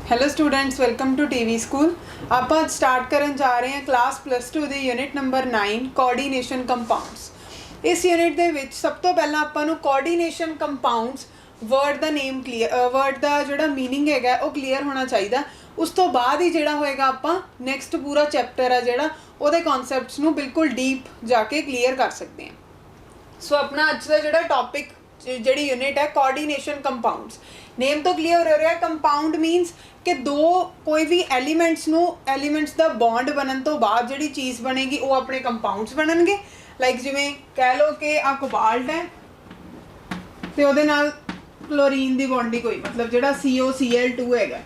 Hello students, welcome to TV school. आप आज start करन जा रहे हैं क्लास +2 ਦੀ यूनिट नंबर 9 ਕੋਆਰਡੀਨੇਸ਼ਨ ਕੰਪਾਊਂਡਸ। इस यूनिट ਦੇ ਵਿੱਚ ਸਭ ਤੋਂ ਪਹਿਲਾਂ ਆਪਾਂ ਨੂੰ ਕੋਆਰਡੀਨੇਸ਼ਨ ਕੰਪਾਊਂਡਸ वर्ड ਦਾ नेम क्लीयर वर्ड ਦਾ ਜਿਹੜਾ मीनिंग ਹੈਗਾ ਉਹ क्लीयर ਹੋਣਾ ਚਾਹੀਦਾ। ਉਸ ਤੋਂ ਬਾਅਦ ਹੀ ਜਿਹੜਾ ਹੋਏਗਾ ਆਪਾਂ ਨੈਕਸਟ ਪੂਰਾ ਚੈਪਟਰ ਆ ਜਿਹੜਾ ਉਹਦੇ ਕਨਸੈਪਟਸ ਨੂੰ ਬਿਲਕੁਲ ਡੀਪ ਜਾ ਕੇ क्लीयर ਕਰ ਸਕਦੇ ਹਾਂ। ਸੋ ਆਪਣਾ ਅੱਜ ਦਾ ਜਿਹੜਾ ਟੌਪਿਕ ਜਿਹੜੀ यूनिट है कोआर्डिनेशन कंपाउंड्स। नेम तो क्लीयर हो रहा है। कंपाउंड मीनस कि दो कोई भी एलीमेंट्स का बॉन्ड बनने तो बाद जी चीज़ बनेगी वो अपने कंपाउंड्स बननगे। लाइक जिमें कह लो कि आ कोबाल्ट है तो वो नाल क्लोरीन की बॉन्डिंग हुई, मतलब जो COCl2 है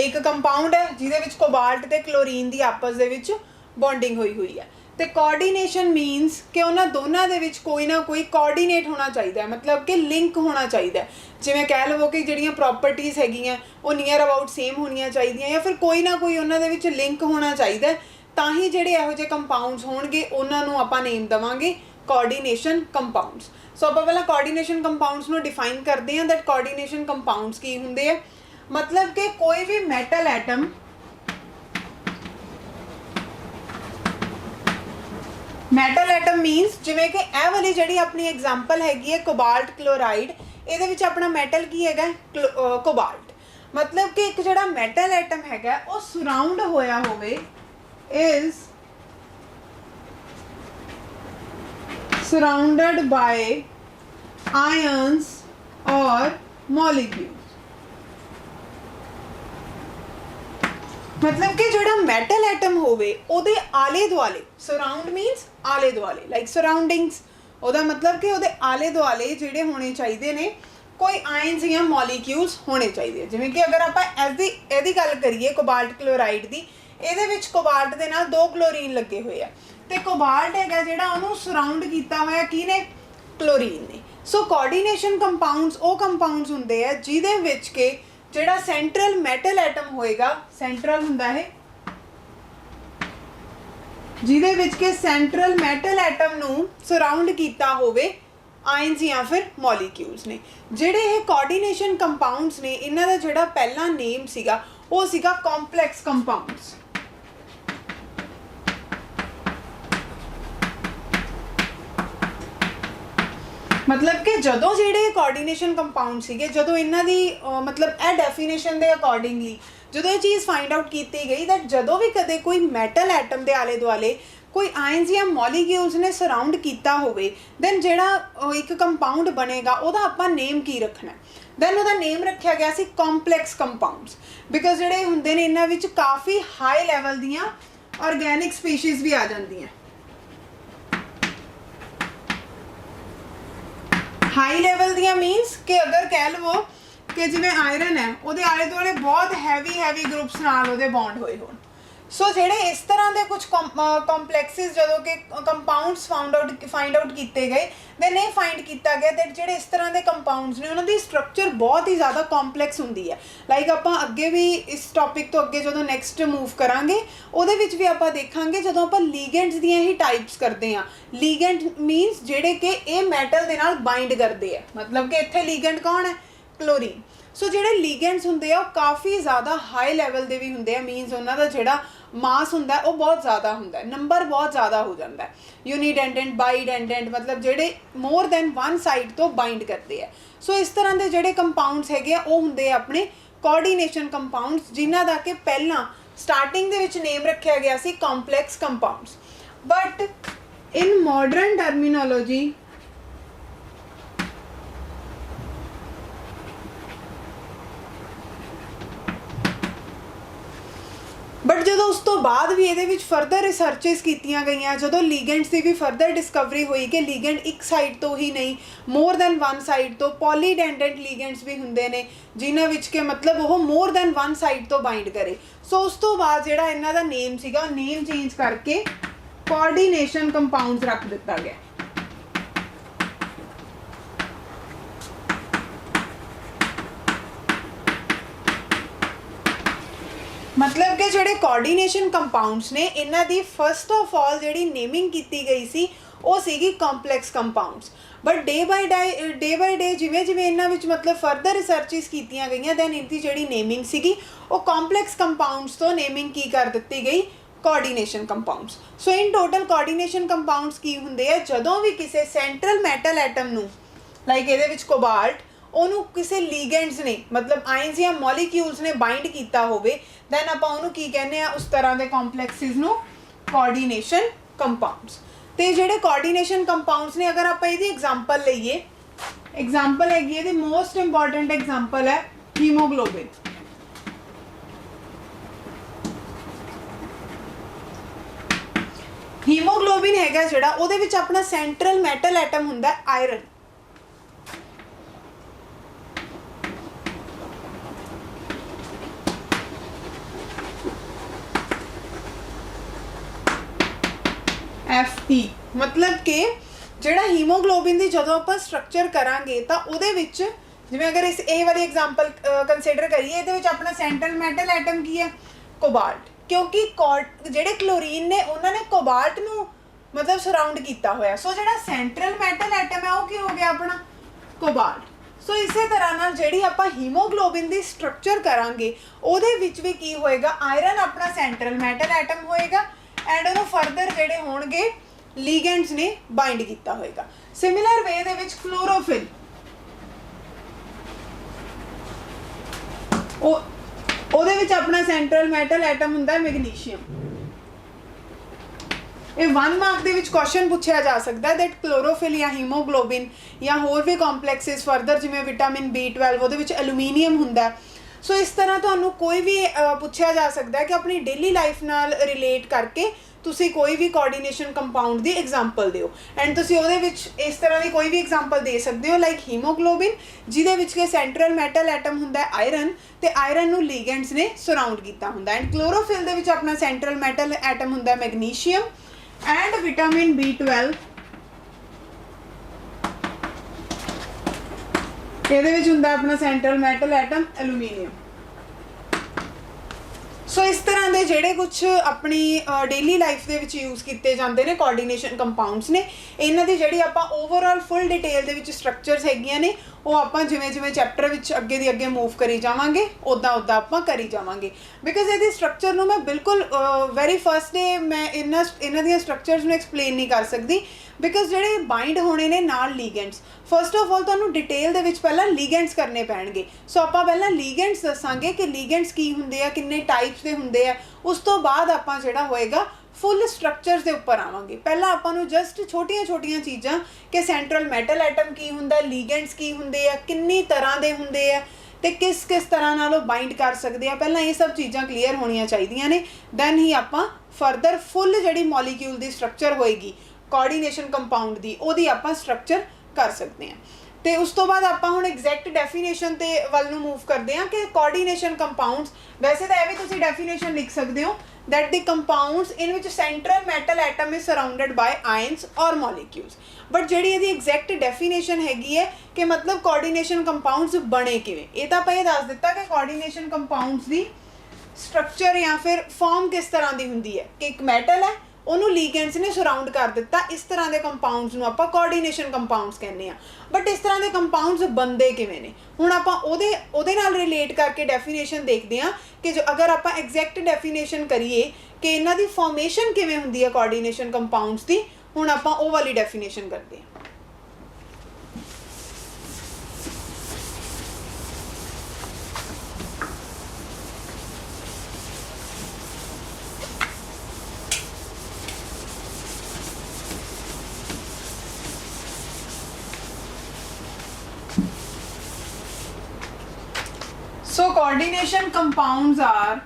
एक कंपाउंड है जिहदे विच कोबाल्ट ते क्लोरीन की आपस दे विच बॉन्डिंग हुई है। तो कोआर्डिनेशन मीनस कि उन्होंने दोनों के कोई ना कोई कोआर्डिनेट होना चाहिए, मतलब कि लिंक होना चाहिए। जिवें कह लवो कि जिहड़ियां प्रॉपर्टीज़ हैगियां वो नीयर अबाउट सेम होनियां चाहिए या फिर कोई ना कोई उन्होंने लिंक होना चाहिए, तां ही जिहड़े इहो जिहे कंपाउंड्स होणगे उन्हां नूं आपां नेम देवांगे कोआर्डिनेशन कंपाउंड्स। सो आपां पहलां कोआर्डिनेशन कंपाउंड्स नूं डिफाइन करते हैं दैट कोआर्डिनेशन कंपाउंड्स की हुंदे आ। मतलब कि कोई भी मैटल एटम मीनस जिमें कि यह वाली जी अपनी एग्जाम्पल हैगी है कोबाल्ट क्लोराइड, ये अपना मैटल की है कोबाल्ट। मतलब कि एक जो मैटल एटम है वो सराउंड होया होवे इज सराउंडेड बाय आयन्स और मॉलिक्यूल्स। मतलब कि जो मैटल एटम होवे ओदे आले दुआले, सराउंड मीनस आले दुआले, लाइक सराउंडिंग्स, ओदा मतलब कि ओदे आले दुआले जिहड़े होने चाहिए ने कोई आयन्स या मॉलिक्यूल्स होने चाहिए। जिवें कि अगर आप एदी गल करिए कोबाल्ट क्लोराइड दी, इहदे विच कोबाल्ट दे नाल 2 क्लोरीन लगे हुए हैं ते कोबाल्ट हैगा जिहड़ा उहनूं सराउंड कीता होया किहने, क्लोरीन ने। सो कोआर्डिनेशन कंपाउंड्स वो कंपाउंड्स हुंदे आ जिहदे विच के जिहड़ा सेंट्रल मैटल एटम होएगा, सेंट्रल हुंदा है जिहदे विच के सेंट्रल मैटल एटम नूं सराउंड कीता होवे आयन्स या फिर मॉलिक्यूल्स ने। जिहड़े ये कोआर्डिनेशन कंपाउंड्स ने इन्हां दा जिहड़ा पहला नेम सीगा वो सीगा कॉम्पलैक्स कंपाउंड्स। मतलब कि जदों जिहड़े कोआर्डिनेशन कंपाउंड सीगे जदों इन्हां दी मतलब ए डेफिनेशन दे अकॉर्डिंगली जदों ये चीज़ फाइंड आउट की गई दैट जदों भी कदे कोई मैटल एटम के आले दुआले कोई आयन्स या मॉलिक्यूल्स ने सराउंड किया होवे दैन जिहड़ा एक कंपाउंड बनेगा उहदा आपां नेम की रखना। दैन उहदा नेम रखा गया सी कॉम्पलैक्स कंपाउंड्स, बिकॉज जिहड़े हुंदे ने इन्हां विच काफ़ी हाई लैवल दियां ऑर्गैनिक स्पीशीज़ भी आ जांदियां। हाई लैवल दियां मीनस कि अगर कह लवो कि जिवें आयरन है वो आले दुआले बहुत हैवी ग्रुप्स नाल उहदे बॉन्ड होए होण। सो जिहड़े इस तरह के कुछ कॉम्पलैक्सिस जदों कि कंपाउंड्स फाइंड आउट किए गए दैन ये फाइंड किया गया दैट जिहड़े इस तरह के कंपाउंड्स ने उन्होंने स्ट्रक्चर बहुत ही ज़्यादा कॉम्पलैक्स हुंदी है। लाइक आपां अगे भी इस टॉपिक तो अगे जदों नैक्सट मूव करांगे उहदे विच भी आपां देखांगे जदों आपां लीगेंड्स दियां ही टाइप्स करते हैं। लीगेंड मीनस जिहड़े कि ये मैटल दे नाल बाइंड करते हैं, मतलब कि इत्थे लीगेंड कौन है, क्लोरीन। सो जिहड़े लीगेंड्स हुंदे आ काफ़ी ज़्यादा हाई लैवल के भी हुंदे आ, मीनस उन्हां दा जिहड़ा मास हुंदा है वो बहुत ज़्यादा हुंदा है, नंबर बहुत ज़्यादा हो जाता है। यूनीडेंडेंट बाईडेंडेंट मतलब जिहड़े मोर दैन वन साइड तो बाइंड करते हैं। सो इस तरह के जिहड़े कंपाउंड्स हैगे वो हुंदे अपने कोआर्डिनेशन कंपाउंड्स जिन्हां दा कि पहलां स्टार्टिंग दे विच नेम रखा गया सी complex compounds. But in modern terminology but जो उस तो बाद भी ये फरदर रिसर्चिज कीतियां गई, जो लीगेंड्स की भी फरदर डिस्कवरी हुई कि लीगेंड एक साइड तो ही नहीं मोर दैन वन साइड तो पॉलीडेंडेंट लीगेंड्स भी हुंदे ने जिन्हां विच के मतलब वो मोर दैन वन साइड तो बाइंड करे। सो उस तो बाद जिहड़ा इन्हां दा नेम सीगा नेम चेंज करके कोआर्डिनेशन कंपाउंड्स रख दिता गया। मतलब कि जोड़े कोआर्डिनेशन कंपाउंड्स ने इन्हां दी फस्ट ऑफ ऑल जिहड़ी नेमिंग की गई सी ਉਹ ਸੀਗੀ ਕੰਪਲੈਕਸ ਕੰਪਾਊਂਡਸ। ਬਟ ਡੇ ਬਾਈ ਡੇ ਜਿਵੇਂ ਜਿਵੇਂ ਇਹਨਾਂ ਵਿੱਚ ਮਤਲਬ ਫਰਦਰ ਰਿਸਰਚਿਸ ਕੀਤੀਆਂ ਗਈਆਂ ਦੈਨ ਇਹਦੀ ਜਿਹੜੀ ਨੇਮਿੰਗ ਸੀਗੀ ਉਹ ਕੰਪਲੈਕਸ ਕੰਪਾਊਂਡਸ ਤੋਂ ਨੇਮਿੰਗ ਕੀ ਕਰ ਦਿੱਤੀ ਗਈ, coordination compounds. So in total coordination compounds ਕੀ ਹੁੰਦੇ ਆ, ਜਦੋਂ ਵੀ ਕਿਸੇ ਸੈਂਟਰਲ ਮੈਟਲ ਐਟਮ ਨੂੰ ਲਾਈਕ ਇਹਦੇ ਵਿੱਚ ਕੋਬਾਲਟ ਉਹਨੂੰ ਕਿਸੇ ਲੀਗੈਂਡਸ ਨੇ ਮਤਲਬ ਆਇਨਸ ਜਾਂ ਮੋਲੀਕਿਊਲਸ ਨੇ ਬਾਈਂਡ ਕੀਤਾ ਹੋਵੇ ਦੈਨ ਆਪਾਂ ਉਹਨੂੰ ਕੀ ਕਹਿੰਦੇ ਆ, ਉਸ ਤਰ੍ਹਾਂ ਦੇ ਕੰਪਲੈਕਸਿਸ ਨੂੰ ਕੋਆਰਡੀਨੇਸ਼ਨ ਕੰਪਾਊਂਡਸ। ਤੇ ਜਿਹੜੇ ਕੋਆਰਡੀਨੇਸ਼ਨ ਕੰਪਾਊਂਡਸ ਨੇ ਅਗਰ ਆਪਾਂ ਇਹਦੀ ਐਗਜ਼ਾਮਪਲ ਲਈਏ, ਐਗਜ਼ਾਮਪਲ ਹੈਗੀ ਇਹਦੀ ਮੋਸਟ ਇੰਪੋਰਟੈਂਟ ਐਗਜ਼ਾਮਪਲ ਹੈ ਹੀਮੋਗਲੋਬਿਨ। ਹੀਮੋਗਲੋਬਿਨ ਹੈਗਾ ਜਿਹੜਾ ਉਹਦੇ ਵਿੱਚ ਆਪਣਾ ਸੈਂਟਰਲ ਮੈਟਲ ਐਟਮ ਹੁੰਦਾ ਆਇਰਨ। Fe मतलब कि ਜਿਹੜਾ ਹੀਮੋਗਲੋਬਿਨ ਦੀ ਜਦੋਂ ਆਪਾਂ ਸਟਰਕਚਰ ਕਰਾਂਗੇ ਤਾਂ ਉਹਦੇ ਵਿੱਚ ਜਿਵੇਂ ਅਗਰ ਇਸ ਇਹ ਵਾਲੀ ਐਗਜ਼ਾਮਪਲ ਕੰਸੀਡਰ ਕਰੀਏ ਇਹਦੇ ਵਿੱਚ ਆਪਣਾ ਸੈਂਟਰਲ ਮੈਟਲ ਐਟਮ ਕੀ ਹੈ, ਕੋਬਾਲਟ। ਕਿਉਂਕਿ ਜਿਹੜੇ ਕਲੋਰੀਨ ਨੇ ਉਹਨਾਂ ਨੇ ਕੋਬਾਲਟ ਨੂੰ ਮਤਲਬ ਸਰਾਊਂਡ ਕੀਤਾ ਹੋਇਆ, ਸੋ ਜਿਹੜਾ ਸੈਂਟਰਲ ਮੈਟਲ ਐਟਮ ਹੈ ਉਹ ਕੀ ਹੋ ਗਿਆ ਆਪਣਾ, ਕੋਬਾਲਟ। ਸੋ ਇਸੇ ਤਰ੍ਹਾਂ ਨਾਲ ਜਿਹੜੀ ਆਪਾਂ ਹੀਮੋਗਲੋਬਿਨ ਦੀ ਸਟਰਕਚਰ ਕਰਾਂਗੇ ਉਹਦੇ ਵਿੱਚ ਵੀ ਕੀ ਹੋਏਗਾ, ਆਇਰਨ ਆਪਣਾ ਸੈਂਟਰਲ ਮੈਟਲ ਐਟਮ ਹੋਏਗਾ ਐਂਡ ਉਹਨੂੰ ਫਰਦਰ ਜਿਹੜੇ ਹੋਣਗੇ ਲੀਗੈਂਡਸ ਨੇ ਬਾਈਂਡ ਕੀਤਾ ਹੋਏਗਾ। ਸਿਮਿਲਰ ਵੇ ਦੇ ਵਿੱਚ ਕਲੋਰੋਫਿਲ ਉਹਦੇ ਵਿੱਚ ਆਪਣਾ ਸੈਂਟਰਲ ਮੈਟਲ ਐਟਮ ਹੁੰਦਾ ਹੈ ਮੈਗਨੀਸ਼ੀਅਮ। ਇਹ 1 ਮਾਰਕ ਦੇ ਵਿੱਚ ਕੁਐਸਚਨ ਪੁੱਛਿਆ ਜਾ ਸਕਦਾ ਦੈਟ ਕਲੋਰੋਫਿਲ ਜਾਂ ਹੀਮੋਗਲੋਬਿਨ ਜਾਂ ਹੋਰ ਵੀ ਕੰਪਲੈਕਸਿਸ ਫਰਦਰ ਜਿਵੇਂ ਵਿਟਾਮਿਨ B12 ਉਹਦੇ ਵਿੱਚ ਐਲੂਮੀਨੀਅਮ ਹੁੰਦਾ। ਸੋ ਇਸ ਤਰ੍ਹਾਂ ਤੁਹਾਨੂੰ ਕੋਈ ਵੀ ਪੁੱਛਿਆ ਜਾ ਸਕਦਾ ਕਿ ਆਪਣੀ ਡੇਲੀ ਲਾਈਫ ਨਾਲ ਰਿਲੇਟ ਕਰਕੇ ਤੁਸੀਂ ਕੋਈ ਵੀ ਕੋਆਰਡੀਨੇਸ਼ਨ ਕੰਪਾਊਂਡ ਦੀ ਐਗਜ਼ਾਮਪਲ ਦਿਓ ਐਂਡ ਤੁਸੀਂ ਉਹਦੇ ਵਿੱਚ ਇਸ ਤਰ੍ਹਾਂ ਦੀ ਕੋਈ ਵੀ ਐਗਜ਼ਾਮਪਲ ਦੇ ਸਕਦੇ ਹੋ ਲਾਈਕ ਹੀਮੋਗਲੋਬਿਨ ਜਿਹਦੇ ਵਿੱਚ ਕਿ ਸੈਂਟਰਲ ਮੈਟਲ ਐਟਮ ਹੁੰਦਾ ਹੈ ਆਇਰਨ ਤੇ ਆਇਰਨ ਨੂੰ ਲੀਗੈਂਡਸ ਨੇ ਸਰਾਊਂਡ ਕੀਤਾ ਹੁੰਦਾ ਐਂਡ ਕਲੋਰੋਫਿਲ ਦੇ ਵਿੱਚ ਆਪਣਾ ਸੈਂਟਰਲ ਮੈਟਲ ਐਟਮ ਹੁੰਦਾ ਮੈਗਨੀਸ਼ੀਅਮ ਐਂਡ ਵਿਟਾਮਿਨ B12 ਇਹਦੇ ਵਿੱਚ ਹੁੰਦਾ ਆਪਣਾ ਸੈਂਟਰਲ ਮੈਟਲ ਐਟਮ ਐਲੂਮੀਨੀਅਮ। ਸੋ ਇਸ ਤਰ੍ਹਾਂ ਦੇ ਜਿਹੜੇ ਕੁਝ ਆਪਣੀ ਡੇਲੀ ਲਾਈਫ ਦੇ ਵਿੱਚ ਯੂਜ਼ ਕੀਤੇ ਜਾਂਦੇ ਨੇ ਕੋਆਰਡੀਨੇਸ਼ਨ ਕੰਪਾਊਂਡਸ ਨੇ, ਇਹਨਾਂ ਦੀ ਜਿਹੜੀ ਆਪਾਂ ਓਵਰਆਲ ਫੁੱਲ ਡਿਟੇਲ ਦੇ ਵਿੱਚ ਸਟਰਕਚਰਸ ਹੈਗੀਆਂ ਨੇ ਉਹ ਆਪਾਂ ਜਿਵੇਂ ਜਿਵੇਂ ਚੈਪਟਰ ਵਿੱਚ ਅੱਗੇ ਦੀ ਅੱਗੇ ਮੂਵ ਕਰੀ ਜਾਵਾਂਗੇ ਉੱਦਾਂ ਉੱਦਾਂ ਆਪਾਂ ਕਰੀ ਜਾਵਾਂਗੇ। ਬਿਕਾਜ਼ ਇਹਦੀ ਸਟਰਕਚਰ ਨੂੰ ਮੈਂ ਬਿਲਕੁਲ ਵੈਰੀ ਫਸਟ ਡੇ ਮੈਂ ਇਹਨਾਂ ਦੀਆਂ ਸਟਰਕਚਰਸ ਨੂੰ ਐਕਸਪਲੇਨ ਨਹੀਂ ਕਰ ਸਕਦੀ ਬਿਕਾਜ਼ ਜਿਹੜੇ ਬਾਈਂਡ ਹੋਣੇ ਨੇ ਨਾਲ ਲੀਗੈਂਡਸ, ਫਸਟ ਆਫ ਆਲ ਤੁਹਾਨੂੰ ਡਿਟੇਲ ਦੇ ਵਿੱਚ ਪਹਿਲਾਂ ਲੀਗੈਂਡਸ ਕਰਨੇ ਪੈਣਗੇ। ਸੋ ਆਪਾਂ ਪਹਿਲਾਂ ਲੀਗੈਂਡਸ ਦੱਸਾਂਗੇ ਕਿ ਲੀਗੈਂਡਸ ਕੀ ਹੁੰਦੇ ਆ, ਕਿੰਨੇ ਟਾਈਪਸ ਦੇ ਹੁੰਦੇ ਆ, ਉਸ ਤੋਂ ਬਾਅਦ ਆਪਾਂ ਜਿਹੜਾ ਹੋਏਗਾ ਫੁੱਲ ਸਟਰਕਚਰਸ ਦੇ ਉੱਪਰ ਆਵਾਂਗੇ। ਪਹਿਲਾਂ ਆਪਾਂ ਨੂੰ ਜਸਟ ਛੋਟੀਆਂ ਚੀਜ਼ਾਂ ਕਿ ਸੈਂਟਰਲ ਮੈਟਲ ਐਟਮ ਕੀ ਹੁੰਦਾ, ਲੀਗੈਂਡਸ ਕੀ ਹੁੰਦੇ ਆ, ਕਿੰਨੀ ਤਰ੍ਹਾਂ ਦੇ ਹੁੰਦੇ ਆ ਤੇ ਕਿਸ ਤਰ੍ਹਾਂ ਨਾਲ ਉਹ ਬਾਈਂਡ ਕਰ ਸਕਦੇ ਆ, ਪਹਿਲਾਂ ਇਹ ਸਭ ਚੀਜ਼ਾਂ ਕਲੀਅਰ ਹੋਣੀਆਂ ਚਾਹੀਦੀਆਂ ਨੇ। ਦੈਨ ਹੀ ਆਪਾਂ ਫਰਦਰ ਫੁੱਲ ਜਿਹੜੀ ਮੋਲੀਕਿਊਲ ਦੀ ਸਟਰਕਚਰ ਹੋਏਗੀ ਕੋਆਰਡੀਨੇਸ਼ਨ ਕੰਪਾਊਂਡ ਦੀ ਉਹਦੀ ਆਪਾਂ ਸਟਰਕਚਰ ਕਰ ਸਕਦੇ ਹਾਂ। ਤੇ ਉਸ ਤੋਂ ਬਾਅਦ ਆਪਾਂ ਹੁਣ ਐਗਜ਼ੈਕਟ ਡੈਫੀਨੇਸ਼ਨ ਤੇ ਵੱਲ ਨੂੰ ਮੂਵ ਕਰਦੇ ਹਾਂ ਕਿ ਕੋਆਰਡੀਨੇਸ਼ਨ ਕੰਪਾਊਂਡਸ, ਵੈਸੇ ਤਾਂ ਇਹ ਵੀ ਤੁਸੀਂ ਡੈਫੀਨੇਸ਼ਨ ਲਿਖ ਸਕਦੇ ਹੋ that the compounds in which central metal atom is surrounded by ions or molecules। But ਜਿਹੜੀ ਇਹਦੀ ਐਗਜ਼ੈਕਟ ਡੈਫੀਨੇਸ਼ਨ ਹੈਗੀ ਹੈ ਕਿ ਮਤਲਬ ਕੋਆਰਡੀਨੇਸ਼ਨ ਕੰਪਾਊਂਡਸ ਬਣੇ ਕਿਵੇਂ, ਇਹ ਤਾਂ ਆਪਾਂ ਇਹ ਦੱਸ ਦਿੱਤਾ ਕਿ ਕੋਆਰਡੀਨੇਸ਼ਨ ਕੰਪਾਊਂਡਸ ਦੀ ਸਟਰਕਚਰ ਜਾਂ ਫਿਰ ਫਾਰਮ ਕਿਸ ਤਰ੍ਹਾਂ ਦੀ ਹੁੰਦੀ ਹੈ ਕਿ ਇੱਕ ਮੈਟਲ ਹੈ ਉਹਨੂੰ ਲੀਗੈਂਡਸ ਨੇ ਸਰਾਊਂਡ ਕਰ ਦਿੱਤਾ, ਇਸ ਤਰ੍ਹਾਂ ਦੇ ਕੰਪਾਊਂਡਸ ਨੂੰ ਆਪਾਂ ਕੋਆਰਡੀਨੇਸ਼ਨ ਕੰਪਾਊਂਡਸ ਕਹਿੰਦੇ ਆ। ਬਟ ਇਸ ਤਰ੍ਹਾਂ ਦੇ ਕੰਪਾਊਂਡਸ ਬਣਦੇ ਕਿਵੇਂ ਨੇ, ਹੁਣ ਆਪਾਂ ਉਹਦੇ ਨਾਲ ਰਿਲੇਟ ਕਰਕੇ ਡੈਫੀਨੇਸ਼ਨ ਦੇਖਦੇ ਹਾਂ ਕਿ ਜੋ ਅਗਰ ਆਪਾਂ ਐਗਜ਼ੈਕਟ ਡੈਫੀਨੇਸ਼ਨ ਕਰੀਏ ਕਿ ਇਹਨਾਂ ਦੀ ਫਾਰਮੇਸ਼ਨ ਕਿਵੇਂ ਹੁੰਦੀ ਹੈ ਕੋਆਰਡੀਨੇਸ਼ਨ ਕੰਪਾਊਂਡਸ ਦੀ, ਹੁਣ ਆਪਾਂ ਉਹ ਵਾਲੀ ਡੈਫੀਨੇਸ਼ਨ ਕਰਦੇ ਹਾਂ। So coordination compounds are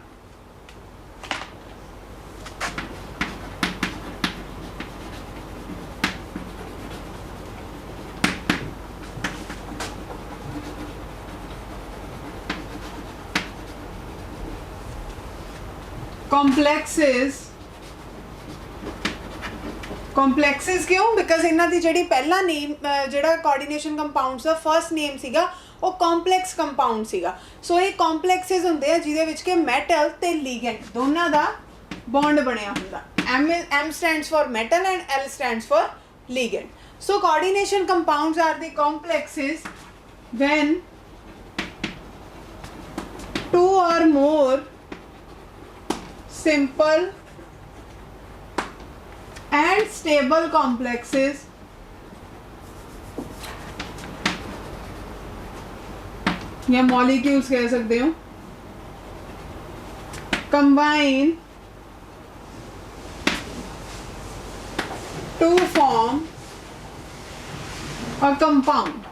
complexes क्यों? बिकॉज इन्हां दी जिहड़ी पहला नेम जिहड़ा कोऑर्डिनेशन कंपाउंड्स दा फर्स्ट नेम सीगा ਉਹ ਕੰਪਲੈਕਸ ਕੰਪਾਊਂਡ ਸੀਗਾ। ਸੋ ਇਹ ਕੰਪਲੈਕਸਿਸ ਹੁੰਦੇ ਆ ਜਿਹਦੇ ਵਿੱਚ ਕਿ ਮੈਟਲ ਤੇ ਲੀਗੈਂਡ ਦੋਨਾਂ ਦਾ ਬੌਂਡ ਬਣਿਆ ਹੁੰਦਾ। M stands for metal and L stands for ligand. So coordination compounds are the complexes when two or more simple and stable complexes या molecules कह सकते हो combine to form a compound.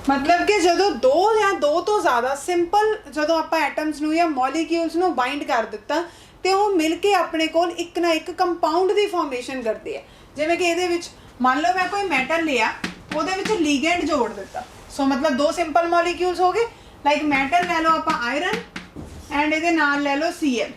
मतलब कि ਜਦੋਂ ਦੋ ਜਾਂ ਦੋ ਤੋਂ ਜ਼ਿਆਦਾ ਸਿੰਪਲ ਜਦੋਂ ਆਪਾਂ ਐਟਮਸ ਨੂੰ ਜਾਂ ਮੋਲੀਕਿਊਲਸ ਨੂੰ ਬਾਈਂਡ ਕਰ ਦਿੱਤਾ ਤੇ ਉਹ ਮਿਲ ਕੇ ਆਪਣੇ ਕੋਲ ਇੱਕ ਨਾ ਇੱਕ ਕੰਪਾਊਂਡ ਦੀ ਫਾਰਮੇਸ਼ਨ ਕਰਦੇ ਆ। ਜਿਵੇਂ ਕਿ ਇਹਦੇ ਵਿੱਚ ਮੰਨ ਲਓ ਮੈਂ ਕੋਈ ਮੈਟਲ ਲਿਆ, ਉਹਦੇ ਵਿੱਚ ਲੀਗੈਂਡ ਜੋੜ ਦਿੱਤਾ, ਸੋ ਮਤਲਬ ਦੋ ਸਿੰਪਲ ਮੋਲੀਕਿਊਲਸ ਹੋ ਗਏ। ਲਾਈਕ ਮੈਟਲ ਲੈ ਲਓ ਆਪਾਂ ਆਇਰਨ ਐਂਡ ਇਹਦੇ ਨਾਲ ਲੈ ਲਓ Cl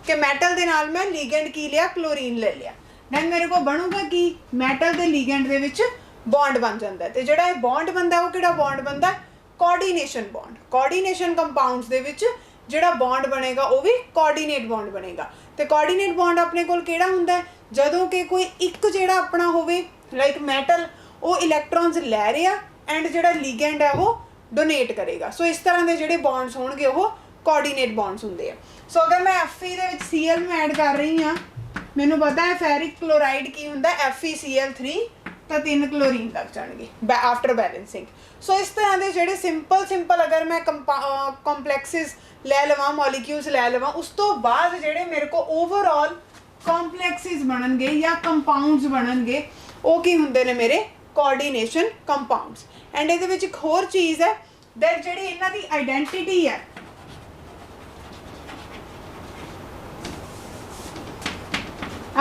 ਕਿ ਮੈਟਲ ਦੇ ਨਾਲ ਮੈਂ ਲੀਗੈਂਡ ਕੀ ਲਿਆ, ਕਲੋਰੀਨ ਲੈ ਲਿਆ। ਦੈਨ ਮੇਰੇ ਕੋਲ ਬਣੂਗਾ ਕੀ, ਮੈਟਲ ਦੇ ਲੀਗੈਂਡ ਦੇ ਵਿੱਚ ਬੌਂਡ ਬਣ ਜਾਂਦਾ ਤੇ ਜਿਹੜਾ ਇਹ ਬੌਂਡ ਬਣਦਾ ਉਹ ਕਿਹੜਾ ਬੌਂਡ ਬਣਦਾ, ਕੋਆਰਡੀਨੇਸ਼ਨ ਬੌਂਡ। ਕੋਆਰਡੀਨੇਸ਼ਨ ਕੰਪਾਊਂਡਸ ਦੇ ਵਿੱਚ ਜਿਹੜਾ ਬੌਂਡ ਬਣੇਗਾ ਉਹ ਵੀ ਕੋਆਰਡੀਨੇਟ ਬੌਂਡ ਬਣੇਗਾ। ਤੇ ਕੋਆਰਡੀਨੇਟ ਬੌਂਡ ਆਪਣੇ ਕੋਲ ਕਿਹੜਾ ਹੁੰਦਾ, ਜਦੋਂ ਕਿ ਕੋਈ ਇੱਕ ਜਿਹੜਾ ਆਪਣਾ ਹੋਵੇ ਲਾਈਕ ਮੈਟਲ ਉਹ ਇਲੈਕਟ੍ਰੋਨਸ ਲੈ ਰਿਹਾ ਐਂਡ ਜਿਹੜਾ ਲੀਗੈਂਡ ਹੈ ਉਹ ਡੋਨੇਟ ਕਰੇਗਾ। ਸੋ ਇਸ ਤਰ੍ਹਾਂ ਦੇ ਜਿਹੜੇ ਬੌਂਡਸ ਹੋਣਗੇ ਉਹ ਕੋਆਰਡੀਨੇਟ ਬੌਂਡਸ ਹੁੰਦੇ ਆ। ਸੋ ਅਗਰ ਮੈਂ Fe ਦੇ ਵਿੱਚ Cl ਨੂੰ ਐਡ ਕਰ ਰਹੀ ਹਾਂ, ਮੈਨੂੰ ਪਤਾ ਹੈ ਫੈਰਿਕ ਕਲੋਰਾਈਡ ਕੀ ਹੁੰਦਾ, FeCl3 ਤਾਂ 3 ਕਲੋਰੀਨ ਲੱਗ ਜਾਣਗੇ ਆਫਟਰ ਬੈਲੈਂਸਿੰਗ। ਸੋ ਇਸ ਤਰ੍ਹਾਂ ਦੇ ਜਿਹੜੇ ਸਿੰਪਲ ਅਗਰ ਮੈਂ ਕੰਪਲੈਕਸਿਸ ਲੈ ਲਵਾਂ, ਮੋਲੀਕਿਊਲਸ ਲੈ ਲਵਾਂ, ਉਸ ਤੋਂ ਬਾਅਦ ਜਿਹੜੇ ਮੇਰੇ ਕੋਲ ਓਵਰਆਲ ਕੰਪਲੈਕਸਿਸ ਬਣਨਗੇ ਜਾਂ ਕੰਪਾਊਂਡਸ ਬਣਨਗੇ ਉਹ ਕੀ ਹੁੰਦੇ ਨੇ, ਮੇਰੇ ਕੋਆਰਡੀਨੇਸ਼ਨ ਕੰਪਾਊਂਡਸ। ਐਂਡ ਇਹਦੇ ਵਿੱਚ ਇੱਕ ਹੋਰ ਚੀਜ਼ ਹੈ ਦੈਟ ਜਿਹੜੀ ਇਹਨਾਂ ਦੀ ਆਈਡੈਂਟੀਟੀ ਹੈ,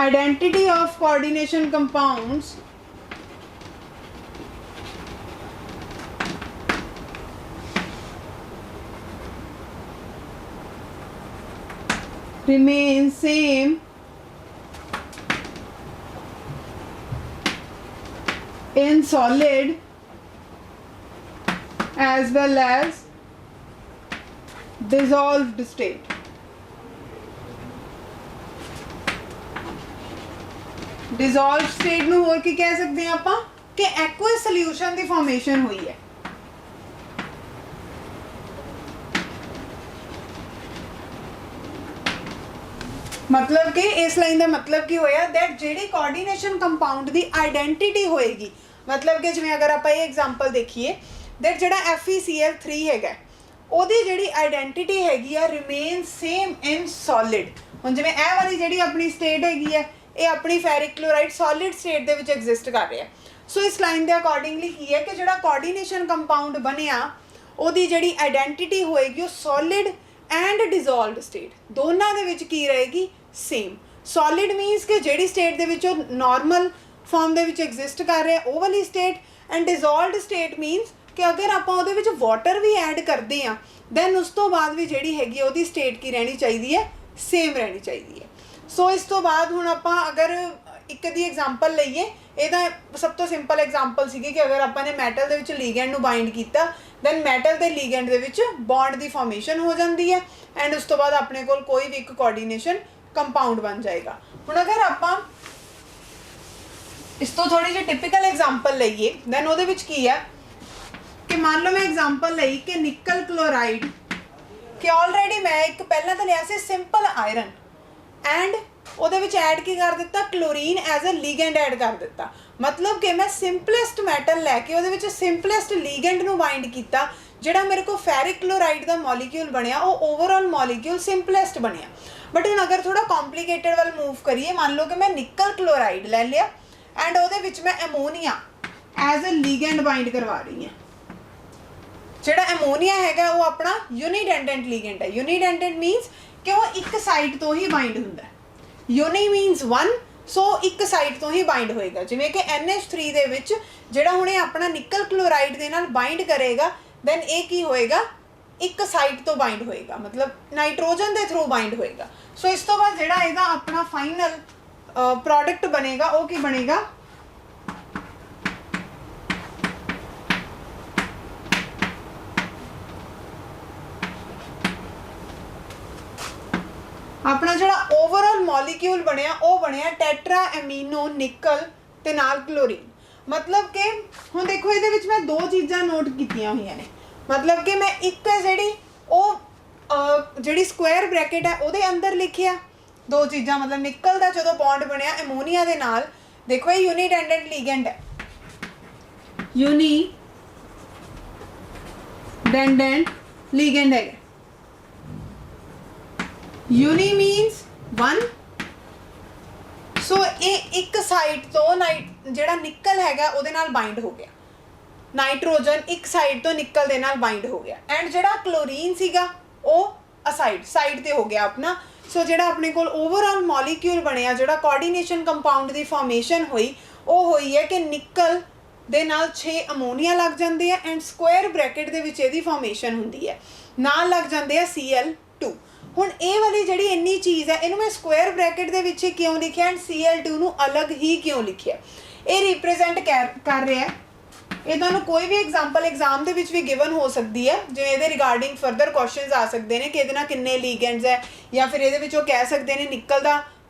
identity of coordination compounds remains same in solid as well as dissolved state. Dissolve state ਨੂੰ ਹੋਰ ਕੀ ਕਹਿ ਸਕਦੇ ਹਾਂ ਆਪਾਂ ਕਿ ਐਕੁਅਸ ਸੋਲਿਊਸ਼ਨ ਦੀ ਫਾਰਮੇਸ਼ਨ ਹੋਈ ਹੈ। मतलब कि इस लाइन का मतलब की होया दैट ਜਿਹੜੀ ਕੋਆਰਡੀਨੇਸ਼ਨ ਕੰਪਾਊਂਡ ਦੀ ਆਇਡੈਂਟੀਟੀ ਹੋਏਗੀ, मतलब कि ਜਿਵੇਂ ਅਗਰ ਆਪਾਂ ਇਹ ਐਗਜ਼ਾਮਪਲ ਦੇਖੀਏ दैट ਜਿਹੜਾ FeCl3 ਹੈਗਾ ਉਹਦੀ ਜਿਹੜੀ ਆਇਡੈਂਟੀਟੀ ਹੈਗੀ ਆ ਰਿਮੇਨ ਸੇਮ ਇਨ ਸੋਲਿਡ। ਹੁਣ ਜਿਵੇਂ ਇਹ ਵਾਲੀ ਜਿਹੜੀ ਆਪਣੀ ਸਟੇਟ ਹੈਗੀ ਹੈ ਇਹ ਆਪਣੀ ਫੈਰਿਕ ਕਲੋਰਾਈਡ ਸੋਲਿਡ ਸਟੇਟ ਦੇ ਵਿੱਚ ਐਗਜ਼ਿਸਟ ਕਰ ਰਿਹਾ। ਸੋ ਇਸ ਲਾਈਨ ਦੇ ਅਕੋਰਡਿੰਗਲੀ ਕੀ ਹੈ ਕਿ ਜਿਹੜਾ ਕੋਆਰਡੀਨੇਸ਼ਨ ਕੰਪਾਊਂਡ ਬਣਿਆ ਉਹਦੀ ਜਿਹੜੀ ਆਇਡੈਂਟੀਟੀ ਹੋਏਗੀ ਉਹ ਸੋਲਿਡ ਐਂਡ ਡਿਜ਼ੋਲਵਡ ਸਟੇਟ ਦੋਨਾਂ ਦੇ ਵਿੱਚ ਕੀ ਰਹੇਗੀ, ਸੇਮ। ਸੋਲਿਡ ਮੀਨਸ ਕਿ ਜਿਹੜੀ ਸਟੇਟ ਦੇ ਵਿੱਚ ਉਹ ਨਾਰਮਲ ਫਾਰਮ ਦੇ ਵਿੱਚ ਐਗਜ਼ਿਸਟ ਕਰ ਰਿਹਾ ਉਹ ਵਾਲੀ ਸਟੇਟ, ਐਂਡ ਡਿਜ਼ੋਲਵਡ ਸਟੇਟ ਮੀਨਸ ਕਿ ਅਗਰ ਆਪਾਂ ਉਹਦੇ ਵਿੱਚ ਵਾਟਰ ਵੀ ਐਡ ਕਰਦੇ ਹਾਂ ਦੈਨ ਉਸ ਤੋਂ ਬਾਅਦ ਵੀ ਜਿਹੜੀ ਹੈਗੀ ਉਹਦੀ ਸਟੇਟ ਕੀ ਰਹਿਣੀ ਚਾਹੀਦੀ ਹੈ, ਸੇਮ ਰਹਿਣੀ ਚਾਹੀਦੀ ਹੈ। ਸੋ ਇਸ ਤੋਂ ਬਾਅਦ ਹੁਣ ਆਪਾਂ ਅਗਰ ਇੱਕ ਦੀ ਐਗਜ਼ਾਮਪਲ ਲਈਏ, ਇਹਦਾ ਸਭ ਤੋਂ ਸਿੰਪਲ ਐਗਜ਼ਾਮਪਲ ਸੀਗੀ ਕਿ ਅਗਰ ਆਪਾਂ ਨੇ ਮੈਟਲ ਦੇ ਵਿੱਚ ਲੀਗੈਂਡ ਨੂੰ ਬਾਈਂਡ ਕੀਤਾ ਦੈਨ ਮੈਟਲ ਦੇ ਲੀਗੈਂਡ ਦੇ ਵਿੱਚ ਬੌਂਡ ਦੀ ਫਾਰਮੇਸ਼ਨ ਹੋ ਜਾਂਦੀ ਹੈ ਐਂਡ ਉਸ ਤੋਂ ਬਾਅਦ ਆਪਣੇ ਕੋਲ ਕੋਈ ਵੀ ਇੱਕ ਕੋਆਰਡੀਨੇਸ਼ਨ ਕੰਪਾਊਂਡ ਬਣ ਜਾਏਗਾ। ਹੁਣ ਅਗਰ ਆਪਾਂ ਇਸ ਤੋਂ ਥੋੜੀ ਜਿਹੀ ਟਿਪੀਕਲ ਐਗਜ਼ਾਮਪਲ ਲਈਏ ਦੈਨ ਉਹਦੇ ਵਿੱਚ ਕੀ ਹੈ ਕਿ ਮੰਨ ਲਓ ਮੈਂ ਐਗਜ਼ਾਮਪਲ ਲਈ ਕਿ ਨਿਕਲ ਕਲੋਰਾਈਡ ਕਿ ਆਲਰੇਡੀ ਮੈਂ ਇੱਕ ਪਹਿਲਾਂ ਤਾਂ ਲਿਆ ਸੀ ਸਿੰਪਲ ਆਇਰਨ ਐਂਡ ਉਹਦੇ ਵਿੱਚ ਐਡ ਕੀ ਕਰ ਦਿੱਤਾ, ਕਲੋਰੀਨ ਐਜ਼ ਅ ਲੀਗੈਂਡ ਐਡ ਕਰ ਦਿੱਤਾ। मतलब कि मैं ਸਿੰਪਲੈਸਟ ਮੈਟਲ ਲੈ ਕੇ ਉਹਦੇ ਵਿੱਚ ਸਿੰਪਲੈਸਟ ਲੀਗੈਂਡ ਨੂੰ ਬਾਈਂਡ ਕੀਤਾ, ਜਿਹੜਾ ਮੇਰੇ ਕੋਲ ਫੈਰਿਕ ਕਲੋਰਾਈਡ ਦਾ ਮੋਲੀਕਿਊਲ ਬਣਿਆ ਉਹ ਓਵਰਆਲ ਮੋਲੀਕਿਊਲ ਸਿੰਪਲੈਸਟ ਬਣਿਆ। ਬਟ ਹੁਣ ਅਗਰ ਥੋੜਾ ਕੰਪਲਿਕੇਟਡ ਵੱਲ ਮੂਵ ਕਰੀਏ, ਮੰਨ ਲਓ ਕਿ ਮੈਂ ਨਿਕਲ ਕਲੋਰਾਈਡ ਲੈ ਲਿਆ ਐਂਡ ਉਹਦੇ ਵਿੱਚ ਮੈਂ ਐਮੋਨੀਆ ਐਜ਼ ਅ ਲੀਗੈਂਡ ਬਾਈਂਡ ਕਰਵਾ ਰਹੀ ਹਾਂ। ਜਿਹੜਾ ਐਮੋਨੀਆ ਹੈਗਾ ਉਹ ਆਪਣਾ ਯੂਨੀਡੈਂਡੈਂਟ ਲੀਗੈਂਡ ਹੈ। ਯੂਨੀਡੈਂਡੈਂਟ ਮੀਨਸ ਕਿ ਉਹ ਇੱਕ ਸਾਈਡ ਤੋਂ ਹੀ ਬਾਈਂਡ ਹੁੰਦਾ। ਯੂਨੀ ਮੀਨਸ 1, ਸੋ ਇੱਕ ਸਾਈਡ ਤੋਂ ਹੀ ਬਾਈਂਡ ਹੋਏਗਾ। ਜਿਵੇਂ ਕਿ NH3 ਦੇ ਵਿੱਚ ਜਿਹੜਾ ਹੁਣ ਇਹ ਆਪਣਾ ਨਿਕਲ ਕਲੋਰਾਈਡ ਦੇ ਨਾਲ ਬਾਈਂਡ ਕਰੇਗਾ ਦੈਨ ਇਹ ਕੀ ਹੋਏਗਾ, ਇੱਕ ਸਾਈਡ ਤੋਂ ਬਾਈਂਡ ਹੋਏਗਾ, ਮਤਲਬ ਨਾਈਟ੍ਰੋਜਨ ਦੇ ਥਰੂ ਬਾਈਂਡ ਹੋਏਗਾ। ਸੋ ਇਸ ਤੋਂ ਬਾਅਦ ਜਿਹੜਾ ਇਹਦਾ ਆਪਣਾ ਫਾਈਨਲ ਪ੍ਰੋਡਕਟ ਬਣੇਗਾ ਉਹ ਕੀ ਬਣੇਗਾ, ਆਪਣਾ ਜਿਹੜਾ ओवरऑल मॉलिक्यूल बनया वो बनया टैट्रा एमीनो निकल ते नाल क्लोरीन। मतलब कि हुण देखो इहदे विच मैं दो चीज़ां नोट कीतियां होईयां ने, मतलब कि मैं एक जिहड़ी ਉਹ ਜਿਹੜੀ ਸਕੁਆਇਰ ਬ੍ਰੈਕਟ ਹੈ ਉਹਦੇ ਅੰਦਰ ਲਿਖਿਆ ਦੋ ਚੀਜ਼ਾਂ, मतलब ਨਿਕਲ ਦਾ ਜਦੋਂ ਬੌਂਡ ਬਣਿਆ ਐਮੋਨੀਆ ਦੇ ਨਾਲ, ਦੇਖੋ ਇਹ ਯੂਨੀਡੈਂਡੈਂਟ ਲੀਗੈਂਡ ਹੈ, यूनिडेंडेंट लीगेंड है। यूनी मीन्स वन, सो ये एक साइड तो ਜਿਹੜਾ ਨਿਕਲ ਹੈਗਾ ਉਹਦੇ ਨਾਲ ਬਾइंड हो गया, नाइट्रोजन एक साइड तो निकल दे नाल बाइंड हो गया, एंड ਜਿਹੜਾ क्लोरीन सीगा वो साइड ते हो गया अपना। सो ਜਿਹੜਾ ਆਪਣੇ ਕੋਲ ओवरऑल मॉलिक्यूल ਬਣਿਆ, ਜਿਹੜਾ कोऑर्डिनेशन कंपाउंड ਦੀ फॉर्मेशन होई वो होई है कि निकल ਦੇ ਨਾਲ 6 ਅਮੋਨੀਆ ਲੱਗ ਜਾਂਦੇ ਆ, ਐਂਡ ਸਕੁਆਇਰ ਬ੍ਰੈਕਟ ਦੇ ਵਿੱਚ ਇਹਦੀ ਫਾਰਮੇਸ਼ਨ ਹੁੰਦੀ ਹੈ, ਨਾਲ ਲੱਗ ਜਾਂਦੇ ਆ Cl2। ਹੁਣ ਇਹ ਵਾਲੀ ਜਿਹੜੀ ਇੰਨੀ ਚੀਜ਼ ਹੈ ਇਹਨੂੰ ਮੈਂ ਸਕੁਆਇਰ ਬ੍ਰੈਕਟ ਦੇ ਵਿੱਚ ਕਿਉਂ ਲਿਖਿਆ ਐਂਡ Cl2 ਨੂੰ ਅਲੱਗ ਹੀ ਕਿਉਂ ਲਿਖਿਆ, ਇਹ ਰਿਪਰੈਜ਼ੈਂਟ ਕਰ ਰਿਹਾ ਹੈ। ਇਹ ਤੁਹਾਨੂੰ ਕੋਈ ਵੀ ਐਗਜ਼ਾਮਪਲ ਐਗਜ਼ਾਮ ਦੇ ਵਿੱਚ ਵੀ ਗਿਵਨ ਹੋ ਸਕਦੀ ਹੈ, ਜਿਵੇਂ ਇਹਦੇ ਰਿਗਾਰਡਿੰਗ ਫਰਦਰ ਕੁਐਸਚਨਸ ਆ ਸਕਦੇ ਨੇ ਕਿ ਇਹਦੇ ਨਾਲ ਕਿੰਨੇ ਲੀਗੈਂਡਸ ਹੈ, ਜਾਂ ਫਿਰ ਇਹਦੇ ਵਿੱਚ ਉਹ ਕਹਿ ਸਕਦੇ ਨੇ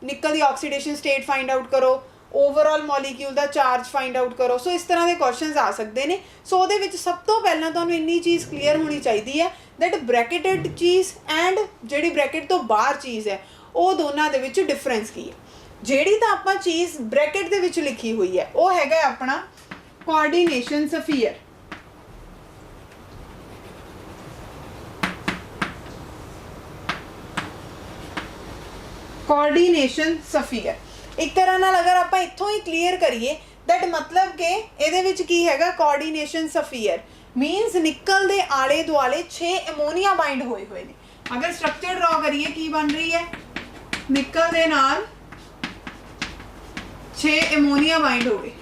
ਨਿਕਲ ਦੀ ਆਕਸੀਡੇਸ਼ਨ ਸਟੇਟ ਫਾइंड आउट करो, ओवरऑल मॉलिक्यूल का चार्ज फाइंड आउट करो। सो इस तरह के क्वेश्चन आ सकते हैं। सो वो सब तो पहला तो इन्नी चीज़ क्लीयर होनी चाहिए है दैट ब्रैकेटेड चीज़ एंड जी ब्रैकेट तो बाहर चीज़ है वो दोनों के डिफरेंस की है। जी तो आप चीज़ ब्रैकेट के लिखी हुई है वो है अपना कोऑर्डिनेशन स्फीयर। कोऑर्डिनेशन स्फीयर एक तरह नाल अगर आप इत्थों ही क्लीयर करिए दैट मतलब कि ਇਹਦੇ ਵਿੱਚ ਕੀ ਹੈਗਾ कोऑर्डिनेशन स्फीयर मीनस निकल दे आले दुआले 6 एमोनिया बाइंड होए ने। अगर स्ट्रक्चर ड्रॉ करिए की बन रही है, निकल दे नाल 6 एमोनिया बाइंड हो गए,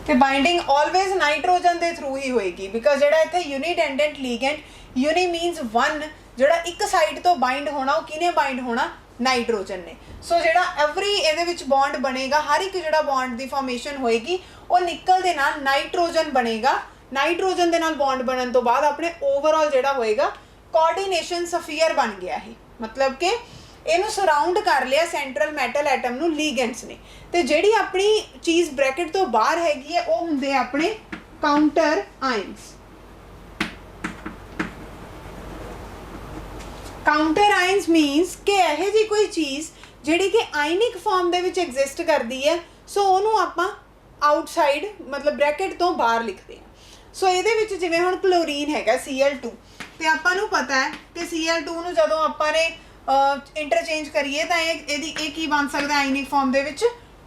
ਤੇ ਬਾਈਂਡਿੰਗ ਆਲਵੇਜ਼ ਨਾਈਟ੍ਰੋਜਨ ਦੇ ਥਰੂ ਹੀ ਹੋਏਗੀ, ਬਿਕਾਜ਼ ਜਿਹੜਾ ਇੱਥੇ ਯੂਨੀਡੈਂਡੈਂਟ ਲੀਗੈਂਡ ਯੂਨੀ ਮੀਨਸ वन, ਜਿਹੜਾ ਇੱਕ ਸਾਈਡ ਤੋਂ ਬਾਈਂਡ ਹੋਣਾ ਉਹ ਕਿਹਨੇ ਬਾਈਂਡ ਹੋਣਾ, ਨਾਈਟ੍ਰੋਜਨ ਨੇ। ਸੋ ਜਿਹੜਾ ਐਵਰੀ ਇਹਦੇ ਵਿੱਚ ਬੌਂਡ ਬਣੇਗਾ, ਹਰ ਇੱਕ ਜਿਹੜਾ ਬੌਂਡ ਦੀ ਫਾਰਮੇਸ਼ਨ ਹੋਏਗੀ ਉਹ ਨਿਕਲ ਦੇ ਨਾਲ ਨਾਈਟ੍ਰੋਜਨ ਬਣੇਗਾ। ਨਾਈਟ੍ਰੋਜਨ ਦੇ ਨਾਲ ਬੌਂਡ ਬਣਨ ਤੋਂ ਬਾਅਦ ਆਪਣੇ ਓਵਰਆਲ ਜਿਹੜਾ ਹੋਏਗਾ ਕੋਆਰਡੀਨੇਸ਼ਨ ਸਫੀਅਰ ਬਣ ਗਿਆ ਇਹ, मतलब कि ਇਹਨੂੰ ਸਰਾਊਂਡ ਕਰ ਲਿਆ ਸੈਂਟਰਲ ਮੈਟਲ ਐਟਮ ਨੂੰ ਲੀਗੈਂਡਸ ਨੇ। ਤੇ ਜਿਹੜੀ ਆਪਣੀ ਚੀਜ਼ ਬ੍ਰੈਕਟ ਤੋਂ ਬਾਹਰ ਹੈਗੀ ਹੈ ਉਹ ਹੁੰਦੇ ਆ ਆਪਣੇ counter ions. Counter ions means ਕਿ ਇਹ ਜੀ ਕੋਈ ਚੀਜ਼ ਜਿਹੜੀ ਕਿ ਆਇਨਿਕ ਫਾਰਮ ਦੇ ਵਿੱਚ ਐਗਜ਼ਿਸਟ ਕਰਦੀ ਹੈ, ਸੋ ਉਹਨੂੰ ਆਪਾਂ ਆਊਟਸਾਈਡ मतलब ਬ੍ਰੈਕਟ ਤੋਂ ਬਾਹਰ ਲਿਖਦੇ ਹਾਂ। ਸੋ ਇਹਦੇ ਵਿੱਚ ਜਿਵੇਂ ਹੁਣ ਕਲੋਰੀਨ ਹੈਗਾ Cl2, ਤੇ ਆਪਾਂ ਨੂੰ ਪਤਾ ਹੈ ਕਿ Cl2 ਨੂੰ ਜਦੋਂ ਆਪਾਂ ਨੇ इंटरचेंज करिए तो ये की बन सकता है आइनिक फॉर्म दे विच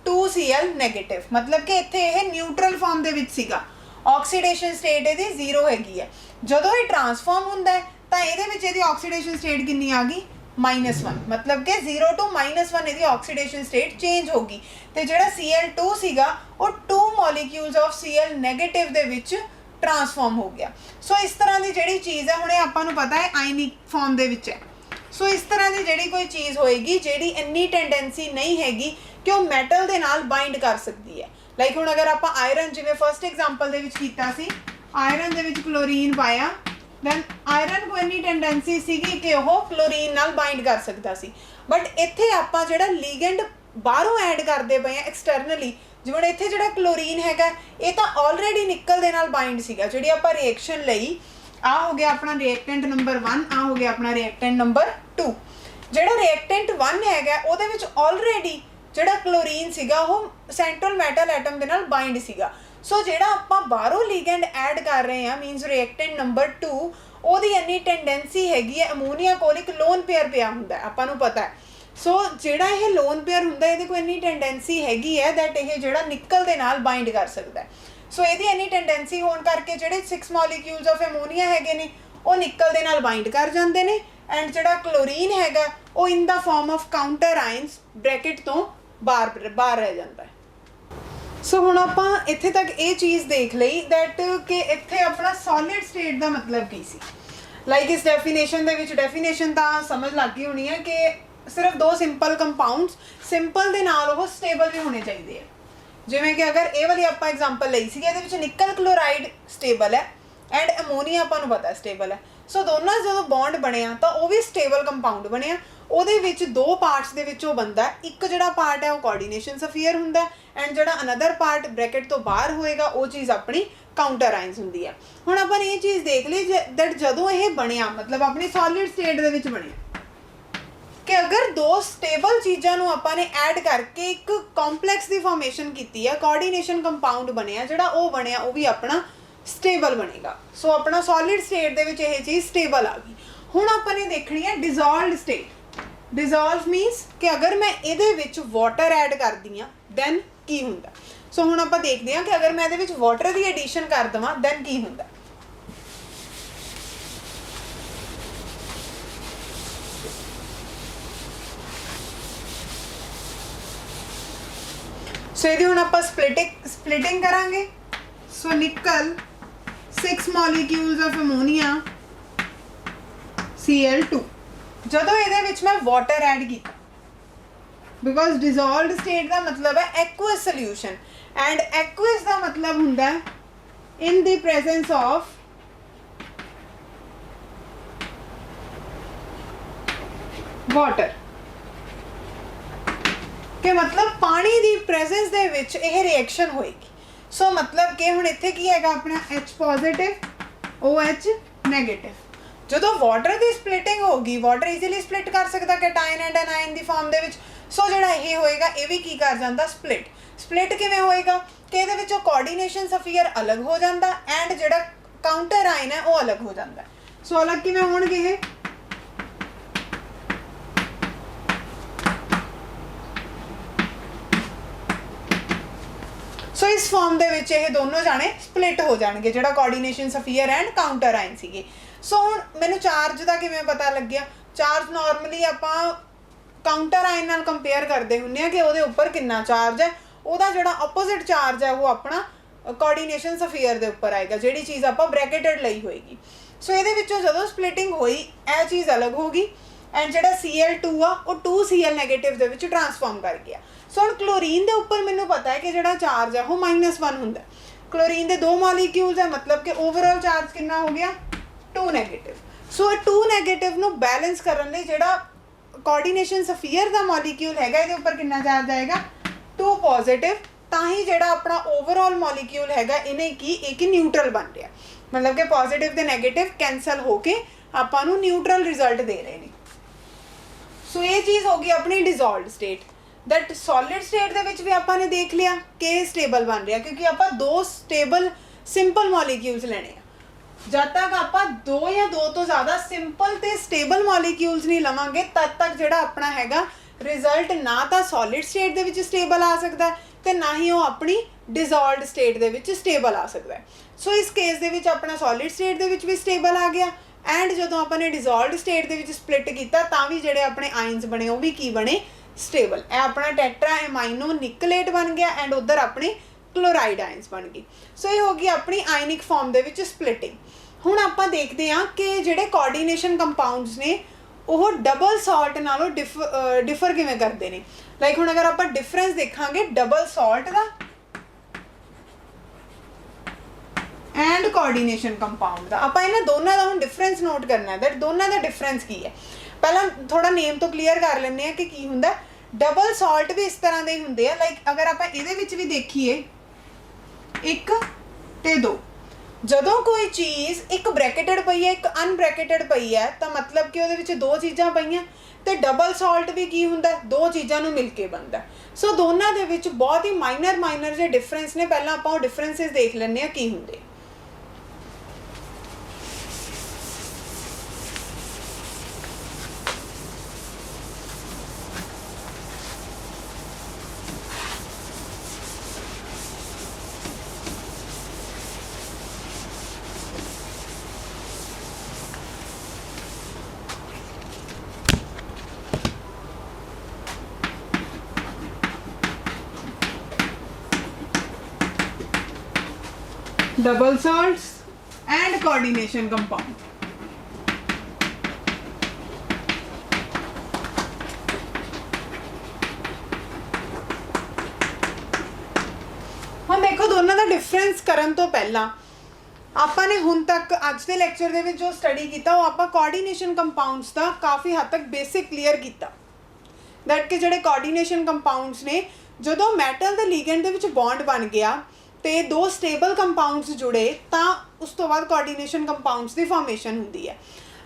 2Cl नैगेटिव, मतलब कि इत्थे यह न्यूट्रल फॉर्म दे विच सीगा, ऑक्सीडेशन स्टेट इहदी 0 हैगी है। जदों ये ट्रांसफॉर्म हुंदा है तो इहदे विच इहदी ऑक्सीडेशन स्टेट कितनी आ गई, -1, मतलब कि 0 to -1 इहदी ऑक्सीडेशन स्टेट चेंज होगी। तो जिहड़ा Cl2 सीगा वो 2 molecules of Cl negative they which transform हो गया। सो इस तरह की जिहड़ी चीज़ है हुणे आपां नूं पता है आइनिक फॉर्म दे विच है। सो इस तरह की जिहड़ी कोई चीज़ होएगी जिहड़ी इन्नी टेंडेंसी नहीं हैगी कि वो मैटल दे नाल बाइंड कर सकती है। लाइक हुण अगर आप आयरन जिवें फर्स्ट एग्जाम्पल दे विच कीता सी, आयरन दे विच क्लोरीन पाया, दैन आयरन को इन्नी टेंडेंसी सीगी कि वो क्लोरीन नाल बाइंड कर सकता सी। बट इत्थे आपां जिहड़ा लीगेंड बाहरों ऐड करते पे हैं एक्सटर्नली, जिवें इत्थे जिहड़ा क्लोरीन हैगा ये तो ऑलरेडी निकल दे नाल बाइंड सीगा। जिहड़ी आपां रिएक्शन लई आ हो गया अपना रिएक्टेंट नंबर 1, आ हो गया अपना रिएक्टेंट नंबर 2। जिहड़ा रिएक्टेंट 1 हैगा ਉਹਦੇ ਵਿੱਚ ऑलरेडी ਜਿਹੜਾ क्लोरीन ਸੀਗਾ ਉਹ सेंट्रल मैटल एटम ਦੇ ਨਾਲ बाइंड ਸੀਗਾ। सो ਜਿਹੜਾ ਆਪਾਂ ਬਾਹਰੋਂ ਲੀਗੈਂਡ ਐਡ ਕਰ ਰਹੇ ਹਾਂ मीनस रिएक्टेंट नंबर 2 ਉਹਦੀ ਇੰਨੀ ਟੈਂਡੈਂਸੀ ਹੈਗੀ ਹੈ, ਅਮੋਨੀਆ ਕੋਲ ਇੱਕ ਲੋਨ ਪੇਅਰ ਪਿਆ ਹੁੰਦਾ ਆਪਾਂ ਨੂੰ ਪਤਾ ਹੈ। ਸੋ ਜਿਹੜਾ ਇਹ ਲੋਨ ਪੇਅਰ ਹੁੰਦਾ ਇਹਦੇ ਕੋਲ ਇੰਨੀ ਟੈਂਡੈਂਸੀ ਹੈਗੀ ਹੈ दैट ਇਹ ਜਿਹੜਾ ਨਿਕਲ ਦੇ ਨਾਲ ਬਾइंड ਕਰ ਸਕਦਾ ਹੈ। सो ਇਹਦੀ ਇੰਨੀ ਟੈਂਡੈਂਸੀ ਹੋਣ ਕਰਕੇ ਜਿਹੜੇ 6 ਮੋਲੀਕਿਊਲਸ ਆਫ ਐਮੋਨੀਆ ਹੈਗੇ ਨੇ ਉਹ ਨਿਕਲ ਦੇ ਨਾਲ ਬਾइंड ਕਰ ਜਾਂਦੇ ਨੇ, ਐਂਡ ਜਿਹੜਾ ਕਲੋਰੀਨ ਹੈਗਾ ਉਹ in the form of counter ions bracket ਤੋਂ ਬਾਹਰ ਰਹਿ ਜਾਂਦਾ ਹੈ। ਸੋ ਹੁਣ ਆਪਾਂ ਇੱਥੇ ਤੱਕ ਇਹ ਚੀਜ਼ ਦੇਖ ਲਈ दैट ਕਿ ਇੱਥੇ ਆਪਣਾ ਸੋਲਿਡ ਸਟੇਟ ਦਾ ਮਤਲਬ ਕੀ ਸੀ। ਲਾਈਕ ਇਸ ਡੈਫੀਨੇਸ਼ਨ ਦੇ ਵਿੱਚ ਡੈਫੀਨੇਸ਼ਨ ਤਾਂ ਸਮਝ ਲੱਗ ਗਈ ਹੋਣੀ ਹੈ ਕਿ ਸਿਰਫ ਦੋ ਸਿੰਪਲ ਕੰਪਾਊਂਡਸ, ਸਿੰਪਲ ਦੇ ਨਾਲ ਉਹ ਸਟੇਬਲ ਵੀ ਹੋਣੇ ਚਾਹੀਦੇ ਆ। ਜਿਵੇਂ ਕਿ ਅਗਰ ਇਹ ਵਾਲੀ ਆਪਾਂ ਐਗਜ਼ਾਮਪਲ ਲਈ ਸੀ, ਇਹਦੇ ਵਿੱਚ ਨਿਕਲ ਕਲੋਰਾਈਡ ਸਟੇਬਲ ਹੈ ਐਂਡ ਅਮੋਨੀਆ ਆਪਾਂ ਨੂੰ ਪਤਾ ਸਟੇਬਲ ਹੈ। ਸੋ ਦੋਨਾਂ ਜਦੋਂ ਬੌਂਡ ਬਣਿਆ ਤਾਂ ਉਹ ਵੀ ਸਟੇਬਲ ਕੰਪਾਊਂਡ ਬਣਿਆ। ਉਹਦੇ ਵਿੱਚ ਦੋ ਪਾਰਟਸ ਦੇ ਵਿੱਚ ਉਹ ਬਣਦਾ, ਇੱਕ ਜਿਹੜਾ ਪਾਰਟ ਹੈ ਉਹ ਕੋਆਰਡੀਨੇਸ਼ਨ ਸਫੀਅਰ ਹੁੰਦਾ ਐਂਡ ਜਿਹੜਾ ਅਨਦਰ ਪਾਰਟ ਬ੍ਰੈਕਟ ਤੋਂ ਬਾਹਰ ਹੋਏਗਾ ਉਹ ਚੀਜ਼ ਆਪਣੀ ਕਾਊਂਟਰ ਆਇਨਸ ਹੁੰਦੀ ਹੈ। ਹੁਣ ਆਪਾਂ ਨੇ ਇਹ ਚੀਜ਼ ਦੇਖ ਲਈ ਦੈਟ ਜਦੋਂ ਇਹ ਬਣਿਆ ਮਤਲਬ ਆਪਣੀ ਸੋਲਿਡ ਸਟੇਟ ਦੇ ਵਿੱਚ ਬਣਿਆ ਕਿ ਅਗਰ ਦੋ ਸਟੇਬਲ ਚੀਜ਼ਾਂ ਨੂੰ ਆਪਾਂ ਨੇ ਐਡ ਕਰਕੇ ਇੱਕ ਕੰਪਲੈਕਸ ਦੀ ਫਾਰਮੇਸ਼ਨ ਕੀਤੀ ਹੈ, ਕੋਆਰਡੀਨੇਸ਼ਨ ਕੰਪਾਊਂਡ ਬਣਿਆ, ਜਿਹੜਾ ਉਹ ਬਣਿਆ ਉਹ ਵੀ ਆਪਣਾ ਸਟੇਬਲ ਬਣੇਗਾ। ਸੋ ਆਪਣਾ ਸੋਲਿਡ ਸਟੇਟ ਦੇ ਵਿੱਚ ਇਹ ਚੀਜ਼ ਸਟੇਬਲ ਆ ਗਈ। ਹੁਣ ਆਪਾਂ ਨੇ ਦੇਖਣੀ ਹੈ ਡਿਜ਼ੋਲਵਡ ਸਟੇਟ। ਡਿਜ਼ੋਲਵ ਮੀਨਸ ਕਿ ਅਗਰ ਮੈਂ ਇਹਦੇ ਵਿੱਚ ਵਾਟਰ ਐਡ ਕਰਦੀ ਹਾਂ ਦੈਨ ਕੀ ਹੁੰਦਾ। ਸੋ ਹੁਣ ਆਪਾਂ ਦੇਖਦੇ ਹਾਂ ਕਿ ਅਗਰ ਮੈਂ ਇਹਦੇ ਵਿੱਚ ਵਾਟਰ ਦੀ ਐਡੀਸ਼ਨ ਕਰ ਦੇਵਾਂ ਦੈਨ ਕੀ ਹੁੰਦਾ। ਸੋ ਇਹਦੀ ਹੁਣ ਆਪਾਂ ਸਪਲਿਟਿੰਗ ਕਰਾਂਗੇ। ਸੋ ਨਿਕਲ 6 molecules of ammonia Cl2 ਜਦੋਂ ਇਹਦੇ ਵਿੱਚ ਮੈਂ ਵਾਟਰ ਐਡ ਕੀਤਾ, ਬਿਕੋਜ਼ ਡਿਜ਼ੋਲਵਡ ਸਟੇਟ ਦਾ ਮਤਲਬ ਹੈ ਐਕੁਅਸ ਸੋਲਿਊਸ਼ਨ ਐਂਡ ਐਕੁਅਸ ਦਾ ਮਤਲਬ ਹੁੰਦਾ ਹੈ ਇਨ ਦੀ ਪ੍ਰੈਜ਼ੈਂਸ ਆਫ ਵਾਟਰ, ਕਿ ਮਤਲਬ ਪਾਣੀ ਦੀ ਪ੍ਰੈਜ਼ੈਂਸ ਦੇ ਵਿੱਚ ਇਹ ਰਿਐਕਸ਼ਨ ਹੋਏਗੀ। ਸੋ ਮਤਲਬ ਕਿ ਹੁਣ ਇੱਥੇ ਕੀ ਹੈਗਾ ਆਪਣਾ H ਪੋਜ਼ਿਟਿਵ OH ਨੈਗੇਟਿਵ। ਜਦੋਂ ਵਾਟਰ ਦੀ ਸਪਲਿਟਿੰਗ ਹੋਗੀ, ਵਾਟਰ ਈਜ਼ੀਲੀ ਸਪਲਿਟ ਕਰ ਸਕਦਾ ਕੈਟਾਇਨ ਐਂਡ ਐਨਾਇਨ ਦੀ ਫਾਰਮ ਦੇ ਵਿੱਚ। ਸੋ ਜਿਹੜਾ ਇਹ ਹੋਏਗਾ ਇਹ ਵੀ ਕੀ ਕਰ ਜਾਂਦਾ ਸਪਲਿਟ ਕਿਵੇਂ ਹੋਏਗਾ ਕਿ ਇਹਦੇ ਵਿੱਚੋਂ ਕੋਆਰਡੀਨੇਸ਼ਨ ਸਫੀਅਰ ਅਲੱਗ ਹੋ ਜਾਂਦਾ ਐਂਡ ਜਿਹੜਾ ਕਾਊਂਟਰ ਆਇਨ ਹੈ ਉਹ ਅਲੱਗ ਹੋ ਜਾਂਦਾ। ਸੋ ਅਲੱਗ ਕਿਵੇਂ ਹੋਣਗੇ ਇਹ, ਸੋ ਇਸ ਫਾਰਮ ਦੇ ਵਿੱਚ ਇਹ ਦੋਨੋਂ ਜਾਣੇ ਸਪਲਿਟ ਹੋ ਜਾਣਗੇ, ਜਿਹੜਾ coordination sphere and counter ion ਸੀਗੇ। ਸੋ ਹੁਣ ਮੈਨੂੰ ਚਾਰਜ ਦਾ ਕਿਵੇਂ ਪਤਾ ਲੱਗਿਆ। ਚਾਰਜ ਨਾਰਮਲੀ ਆਪਾਂ ਕਾਊਂਟਰ ਆਇਨ ਨਾਲ ਕੰਪੇਅਰ ਕਰਦੇ ਹੁੰਦੇ ਆ ਕਿ ਉਹਦੇ ਉੱਪਰ ਕਿੰਨਾ ਚਾਰਜ ਹੈ, ਉਹਦਾ ਜਿਹੜਾ ਆਪੋਜ਼ਿਟ ਚਾਰਜ ਹੈ ਉਹ ਆਪਣਾ ਕੋਆਰਡੀਨੇਸ਼ਨ ਸਫੀਅਰ ਦੇ ਉੱਪਰ ਆਏਗਾ, ਜਿਹੜੀ ਚੀਜ਼ ਆਪਾਂ ਬ੍ਰੈਕਟਡ ਲਈ ਹੋਏਗੀ। ਸੋ ਇਹਦੇ ਵਿੱਚੋਂ ਜਦੋਂ ਸਪਲਿਟਿੰਗ ਹੋਈ ਇਹ ਚੀਜ਼ ਅਲੱਗ ਹੋ ਗਈ ਐਂਡ ਜਿਹੜਾ Cl2 ਆ ਉਹ 2Cl ਨੈਗੇਟਿਵ ਦੇ ਵਿੱਚ ਟਰਾਂਸਫਾਰਮ ਕਰ ਗਿਆ। ਸੋ ਹੁਣ ਕਲੋਰੀਨ ਦੇ ਉੱਪਰ ਮੈਨੂੰ ਪਤਾ ਹੈ ਕਿ ਜਿਹੜਾ ਚਾਰਜ ਹੈ ਉਹ -1 ਹੁੰਦਾ। ਕਲੋਰੀਨ ਦੇ 2 ਮੋਲੀਕਿਊਲਸ ਹੈ, ਮਤਲਬ ਕਿ ਓਵਰਆਲ ਚਾਰਜ ਕਿੰਨਾ ਹੋ ਗਿਆ 2 ਨੈਗੇਟਿਵ। ਸੋ ਇਹ 2 ਨੈਗੇਟਿਵ ਨੂੰ ਬੈਲੈਂਸ ਕਰਨ ਲਈ ਜਿਹੜਾ ਕੋਆਰਡੀਨੇਸ਼ਨ ਸਫੀਅਰ ਦਾ ਮੋਲੀਕਿਊਲ ਹੈਗਾ ਇਹਦੇ ਉੱਪਰ ਕਿੰਨਾ ਚਾਰਜ ਆਏਗਾ 2 ਪੋਜ਼ਿਟਿਵ, ਤਾਂ ਹੀ ਜਿਹੜਾ ਆਪਣਾ ਓਵਰਆਲ ਮੋਲੀਕਿਊਲ ਹੈਗਾ ਇਹਨੇ ਕੀ ਇੱਕ ਨਿਊਟਰਲ ਬਣ ਰਿਹਾ, ਮਤਲਬ ਕਿ ਪੋਜ਼ਿਟਿਵ ਤੇ ਨੈਗੇਟਿਵ ਕੈਂਸਲ ਹੋ ਕੇ ਆਪਾਂ ਨੂੰ ਨਿਊਟਰਲ ਰਿਜ਼ਲਟ ਦੇ ਰਹੇ ਨੇ। ਸੋ ਇਹ ਚੀਜ਼ ਹੋ ਗਈ ਆਪਣੀ ਡਿਜ਼ੋਲਵਡ ਸਟੇਟ। ਦੈਟ ਸੋਲਿਡ ਸਟੇਟ ਦੇ ਵਿੱਚ ਵੀ ਆਪਾਂ ਨੇ ਦੇਖ ਲਿਆ ਕਿ ਸਟੇਬਲ ਬਣ ਰਿਹਾ, ਕਿਉਂਕਿ ਆਪਾਂ 2 ਸਟੇਬਲ ਸਿੰਪਲ ਮੋਲੀਕਿਊਲਸ ਲੈਣੇ ਆ। ਜਦ ਤੱਕ ਆਪਾਂ 2 ਜਾਂ 2 ਤੋਂ ਜ਼ਿਆਦਾ ਸਿੰਪਲ ਤੇ ਸਟੇਬਲ ਮੋਲੀਕਿਊਲਸ ਨਹੀਂ ਲਵਾਂਗੇ ਤਦ ਤੱਕ ਜਿਹੜਾ ਆਪਣਾ ਹੈਗਾ ਰਿਜ਼ਲਟ ਨਾ ਤਾਂ ਸੋਲਿਡ ਸਟੇਟ ਦੇ ਵਿੱਚ ਸਟੇਬਲ ਆ ਸਕਦਾ ਤੇ ਨਾ ਹੀ ਉਹ ਆਪਣੀ ਡਿਜ਼ੋਲਵਡ ਸਟੇਟ ਦੇ ਵਿੱਚ ਸਟੇਬਲ ਆ ਸਕਦਾ। ਸੋ ਇਸ ਕੇਸ ਦੇ ਵਿੱਚ ਆਪਣਾ ਸੋਲਿਡ ਸਟੇਟ ਦੇ ਵਿੱਚ ਵੀ ਸਟੇਬਲ ਆ ਗਿਆ ਐਂਡ ਜਦੋਂ ਆਪਾਂ ਨੇ ਡਿਜ਼ੋਲਵਡ ਸਟੇਟ ਦੇ ਵਿੱਚ ਸਪਲਿਟ ਕੀਤਾ ਤਾਂ ਵੀ ਜਿਹੜੇ ਆਪਣੇ ਆਇਨਸ ਬਣੇ ਉਹ ਵੀ ਕੀ ਬਣੇ ਸਟੇਬਲ। ਇਹ ਆਪਣਾ ਟੈਟਰਾ ਐਮਾਈਨੋ ਨਿਕਲੇਟ ਬਣ ਗਿਆ ਐਂਡ ਉਧਰ ਆਪਣੇ ਕਲੋਰਾਈਡ ਆਇਨਸ ਬਣ ਗਈ। ਸੋ ਇਹ ਹੋ ਗਈ ਆਪਣੀ ਆਇਨਿਕ ਫਾਰਮ ਦੇ ਵਿੱਚ ਸਪਲਿਟਿੰਗ। ਹੁਣ ਆਪਾਂ ਦੇਖਦੇ ਹਾਂ ਕਿ ਜਿਹੜੇ ਕੋਆਰਡੀਨੇਸ਼ਨ ਕੰਪਾਊਂਡਸ ਨੇ ਉਹ ਡਬਲ ਸਾਲਟ ਨਾਲੋਂ ਡਿਫਰ ਕਿਵੇਂ ਕਰਦੇ ਨੇ। ਲਾਈਕ ਹੁਣ ਅਗਰ ਆਪਾਂ ਡਿਫਰੈਂਸ ਦੇਖਾਂਗੇ ਡਬਲ ਸਾਲਟ ਦਾ ਐਂਡ ਕੋਆਰਡੀਨੇਸ਼ਨ ਕੰਪਾਊਂਡ ਦਾ, ਆਪਾਂ ਇਹਨਾਂ ਦੋਨਾਂ ਦਾ ਹੁਣ ਡਿਫਰੈਂਸ ਨੋਟ ਕਰਨਾ ਹੈ। ਦੈਟ ਦੋਨਾਂ ਦਾ ਡਿਫਰੈਂਸ ਕੀ ਹੈ, ਪਹਿਲਾਂ ਥੋੜਾ ਨੇਮ ਤੋਂ ਕਲੀਅਰ ਕਰ ਲੈਂਦੇ ਆ ਕਿ ਕੀ ਹੁੰਦਾ। ਡਬਲ ਸਾਲਟ ਵੀ ਇਸ ਤਰ੍ਹਾਂ ਦੇ ਹੀ ਹੁੰਦੇ ਆ। ਲਾਈਕ ਅਗਰ ਆਪਾਂ ਇਹਦੇ ਵਿੱਚ ਵੀ ਦੇਖੀਏ 1 ਤੇ 2, ਜਦੋਂ ਕੋਈ ਚੀਜ਼ ਇੱਕ ਬ੍ਰੈਕਟਡ ਪਈ ਹੈ ਇੱਕ ਅਨਬ੍ਰੈਕਟਡ ਪਈ ਹੈ ਤਾਂ ਮਤਲਬ ਕਿ ਉਹਦੇ ਵਿੱਚ 2 ਚੀਜ਼ਾਂ ਪਈਆਂ ਤੇ ਡਬਲ ਸਾਲਟ ਵੀ ਕੀ ਹੁੰਦਾ 2 ਚੀਜ਼ਾਂ ਨੂੰ ਮਿਲ ਕੇ ਬਣਦਾ। ਸੋ ਦੋਨਾਂ ਦੇ ਵਿੱਚ ਬਹੁਤ ਹੀ ਮਾਈਨਰ ਜਿਹੇ ਡਿਫਰੈਂਸ ਨੇ। ਪਹਿਲਾਂ ਆਪਾਂ ਉਹ ਡਿਫਰੈਂਸਿਸ ਦੇਖ ਲੈਂਦੇ ਆ ਕੀ ਹੁੰਦੇ। Double salts and coordination compound. The difference ਕਰਨ ਤੋਂ ਪਹਿਲਾਂ ਆਪਾਂ ਨੇ ਹੁਣ ਤੱਕ ਅੱਜ ਦੇ ਲੈਕਚਰ ਦੇ ਵਿੱਚ ਜੋ ਸਟੱਡੀ ਕੀਤਾ ਉਹ ਆਪਾਂ ਕੋਆਰਡੀਨੇਸ਼ਨ ਕੰਪਾਊਂਡਸ ਦਾ ਕਾਫੀ ਹੱਦ ਤੱਕ ਬੇਸਿਕ ਕਲੀਅਰ ਕੀਤਾ ਦੈਟ ਕਿ ਜਿਹੜੇ ਕੋਆਰਡੀਨੇਸ਼ਨ ਕੰਪਾਊਂਡਸ ਨੇ ਜਦੋਂ ਮੈਟਲ ਦੇ ਲਿਗੈਂਡ ਦੇ ਵਿੱਚ ਬੌਂਡ ਬਣ ਗਿਆ ਤੇ ਦੋ ਸਟੇਬਲ ਕੰਪਾਊਂਡਸ ਜੁੜੇ ਤਾਂ ਉਸ ਤੋਂ ਬਾਅਦ ਕੋਆਰਡੀਨੇਸ਼ਨ ਕੰਪਾਊਂਡਸ ਦੀ ਫਾਰਮੇਸ਼ਨ ਹੁੰਦੀ ਹੈ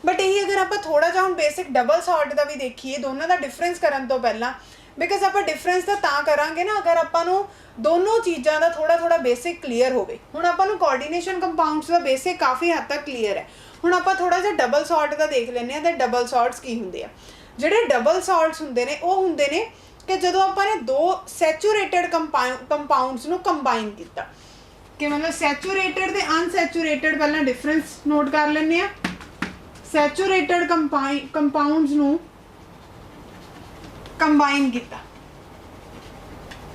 ਬਟ ਇਹੀ ਅਗਰ ਆਪਾਂ ਥੋੜਾ ਜਿਹਾ ਹੁਣ ਬੇਸਿਕ ਡਬਲ ਸੌਲਟ ਦਾ ਵੀ ਦੇਖੀਏ ਦੋਨਾਂ ਦਾ ਡਿਫਰੈਂਸ ਕਰਨ ਤੋਂ ਪਹਿਲਾਂ ਬਿਕਾਜ਼ ਆਪਾਂ ਡਿਫਰੈਂਸ ਤਾਂ ਕਰਾਂਗੇ ਨਾ ਅਗਰ ਆਪਾਂ ਨੂੰ ਦੋਨੋਂ ਚੀਜ਼ਾਂ ਦਾ ਥੋੜਾ ਬੇਸਿਕ ਕਲੀਅਰ ਹੋਵੇ ਹੁਣ ਆਪਾਂ ਨੂੰ ਕੋਆਰਡੀਨੇਸ਼ਨ ਕੰਪਾਊਂਡਸ ਦਾ ਬੇਸਿਕ ਕਾਫੀ ਹੱਦ ਤੱਕ ਕਲੀਅਰ ਹੈ ਹੁਣ ਆਪਾਂ ਥੋੜਾ ਜਿਹਾ ਡਬਲ ਸੌਲਟ ਦਾ ਦੇਖ ਲੈਂਦੇ ਹਾਂ ਤੇ ਡਬਲ ਸੌਲਟਸ ਕੀ ਹੁੰਦੇ ਆ ਜਿਹੜੇ ਡਬਲ ਸੌਲਟਸ ਹੁੰਦੇ ਨੇ ਉਹ ਹੁੰਦੇ ਨੇ ਕਿ ਜਦੋਂ ਆਪਾਂ ਨੇ ਦੋ ਸੈਚੂਰੇਟਡ ਕੰਪਾਊਂਡਸ ਨੂੰ ਕੰਬਾਈਨ ਕੀਤਾ ਕਿ ਮਤਲਬ ਸੈਚੂਰੇਟਡ ਤੇ ਅਨਸੈਚੂਰੇਟਡ ਪਹਿਲਾਂ ਡਿਫਰੈਂਸ ਨੋਟ ਕਰ ਲੈਂਦੇ ਆ ਸੈਚੂਰੇਟਡ ਕੰਪਾਊਂਡਸ ਨੂੰ ਕੰਬਾਈਨ ਕੀਤਾ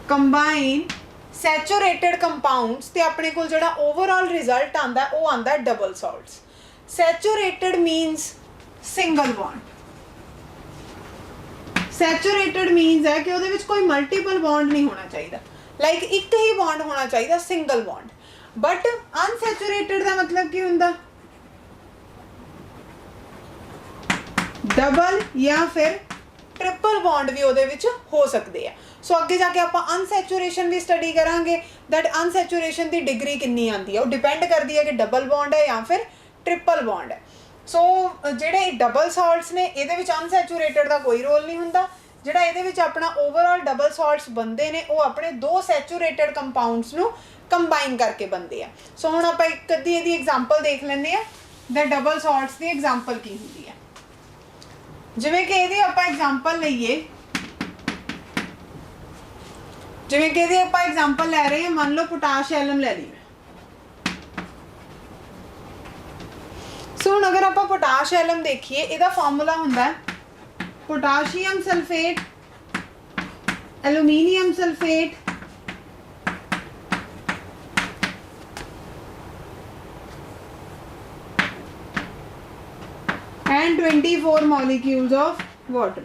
ਕੰਬਾਈਨ ਸੈਚੂਰੇਟਡ ਕੰਪਾਊਂਡਸ ਤੇ ਆਪਣੇ ਕੋਲ ਜਿਹੜਾ ਓਵਰਆਲ ਰਿਜ਼ਲਟ ਆਂਦਾ ਉਹ ਆਂਦਾ double salts saturated means single bond saturated means ਹੈ ਕਿ ਉਹਦੇ ਵਿੱਚ ਕੋਈ ਮਲਟੀਪਲ ਬੌਂਡ ਨਹੀਂ ਹੋਣਾ ਚਾਹੀਦਾ ਲਾਈਕ ਇੱਕ ਹੀ ਬੌਂਡ ਹੋਣਾ ਚਾਹੀਦਾ ਸਿੰਗਲ ਬੌਂਡ ਬਟ ਅਨਸੈਚੂਰੇਟਡ ਦਾ ਮਤਲਬ ਕੀ ਹੁੰਦਾ ਡਬਲ ਜਾਂ ਫਿਰ ट्रिपल बॉन्ड भी ਉਹਦੇ ਵਿੱਚ ਹੋ ਸਕਦੇ ਆ ਸੋ ਅੱਗੇ ਜਾ ਕੇ ਆਪਾਂ ਅਨਸੈਚੂਰੇਸ਼ਨ ਵੀ ਸਟੱਡੀ ਕਰਾਂਗੇ ਦੈਟ ਅਨਸੈਚੂਰੇਸ਼ਨ ਦੀ ਡਿਗਰੀ ਕਿੰਨੀ ਆਂਦੀ ਹੈ ਉਹ ਡਿਪੈਂਡ ਕਰਦੀ ਹੈ ਕਿ ਡਬਲ ਬੌਂਡ ਹੈ ਜਾਂ ਫਿਰ ਟ੍ਰਿਪਲ ਬੌਂਡ ਹੈ ਸੋ ਜਿਹੜੇ ਡਬਲ ਸਾਲਟਸ ਨੇ ਇਹਦੇ ਵਿੱਚ ਅਨਸੈਚੂਰੇਟਡ ਦਾ ਕੋਈ ਰੋਲ ਨਹੀਂ ਹੁੰਦਾ ਜਿਹੜਾ ਇਹਦੇ ਵਿੱਚ ਆਪਣਾ ਓਵਰਆਲ ਡਬਲ ਸਾਲਟਸ ਬਣਦੇ ਨੇ ਉਹ ਆਪਣੇ ਦੋ ਸੈਚੂਰੇਟਡ ਕੰਪਾਊਂਡਸ ਨੂੰ ਕੰਬਾਈਨ ਕਰਕੇ ਬਣਦੇ ਆ ਸੋ ਹੁਣ ਆਪਾਂ ਇੱਕ ਅੱਧੀ ਇਹਦੀ ਐਗਜ਼ਾਮਪਲ ਦੇਖ ਲੈਂਦੇ ਆ ਦ ਡਬਲ ਸਾਲਟਸ ਦੀ ਐਗਜ਼ਾਮਪਲ ਕੀ ਹੁੰਦੀ ਹੈ ਜਿਵੇਂ ਕਿ ਇਹਦੀ ਆਪਾਂ ਐਗਜ਼ਾਮਪਲ ਲਈਏ ਜਿਵੇਂ ਕਿ ਇਹਦੀ ਆਪਾਂ ਐਗਜ਼ਾਮਪਲ ਲੈ ਰਹੇ ਹਾਂ ਮੰਨ ਲਓ ਪੋਟਾਸ਼ ਐਲਮ ਲੈ ਲਈ ਸੋ ਹੁਣ ਅਗਰ ਆਪਾਂ ਪੋਟਾਸ਼ ਐਲਮ ਦੇਖੀਏ ਇਹਦਾ ਫਾਰਮੂਲਾ ਹੁੰਦਾ ਹੈ potassium sulphate aluminium sulphate and 24 molecules of water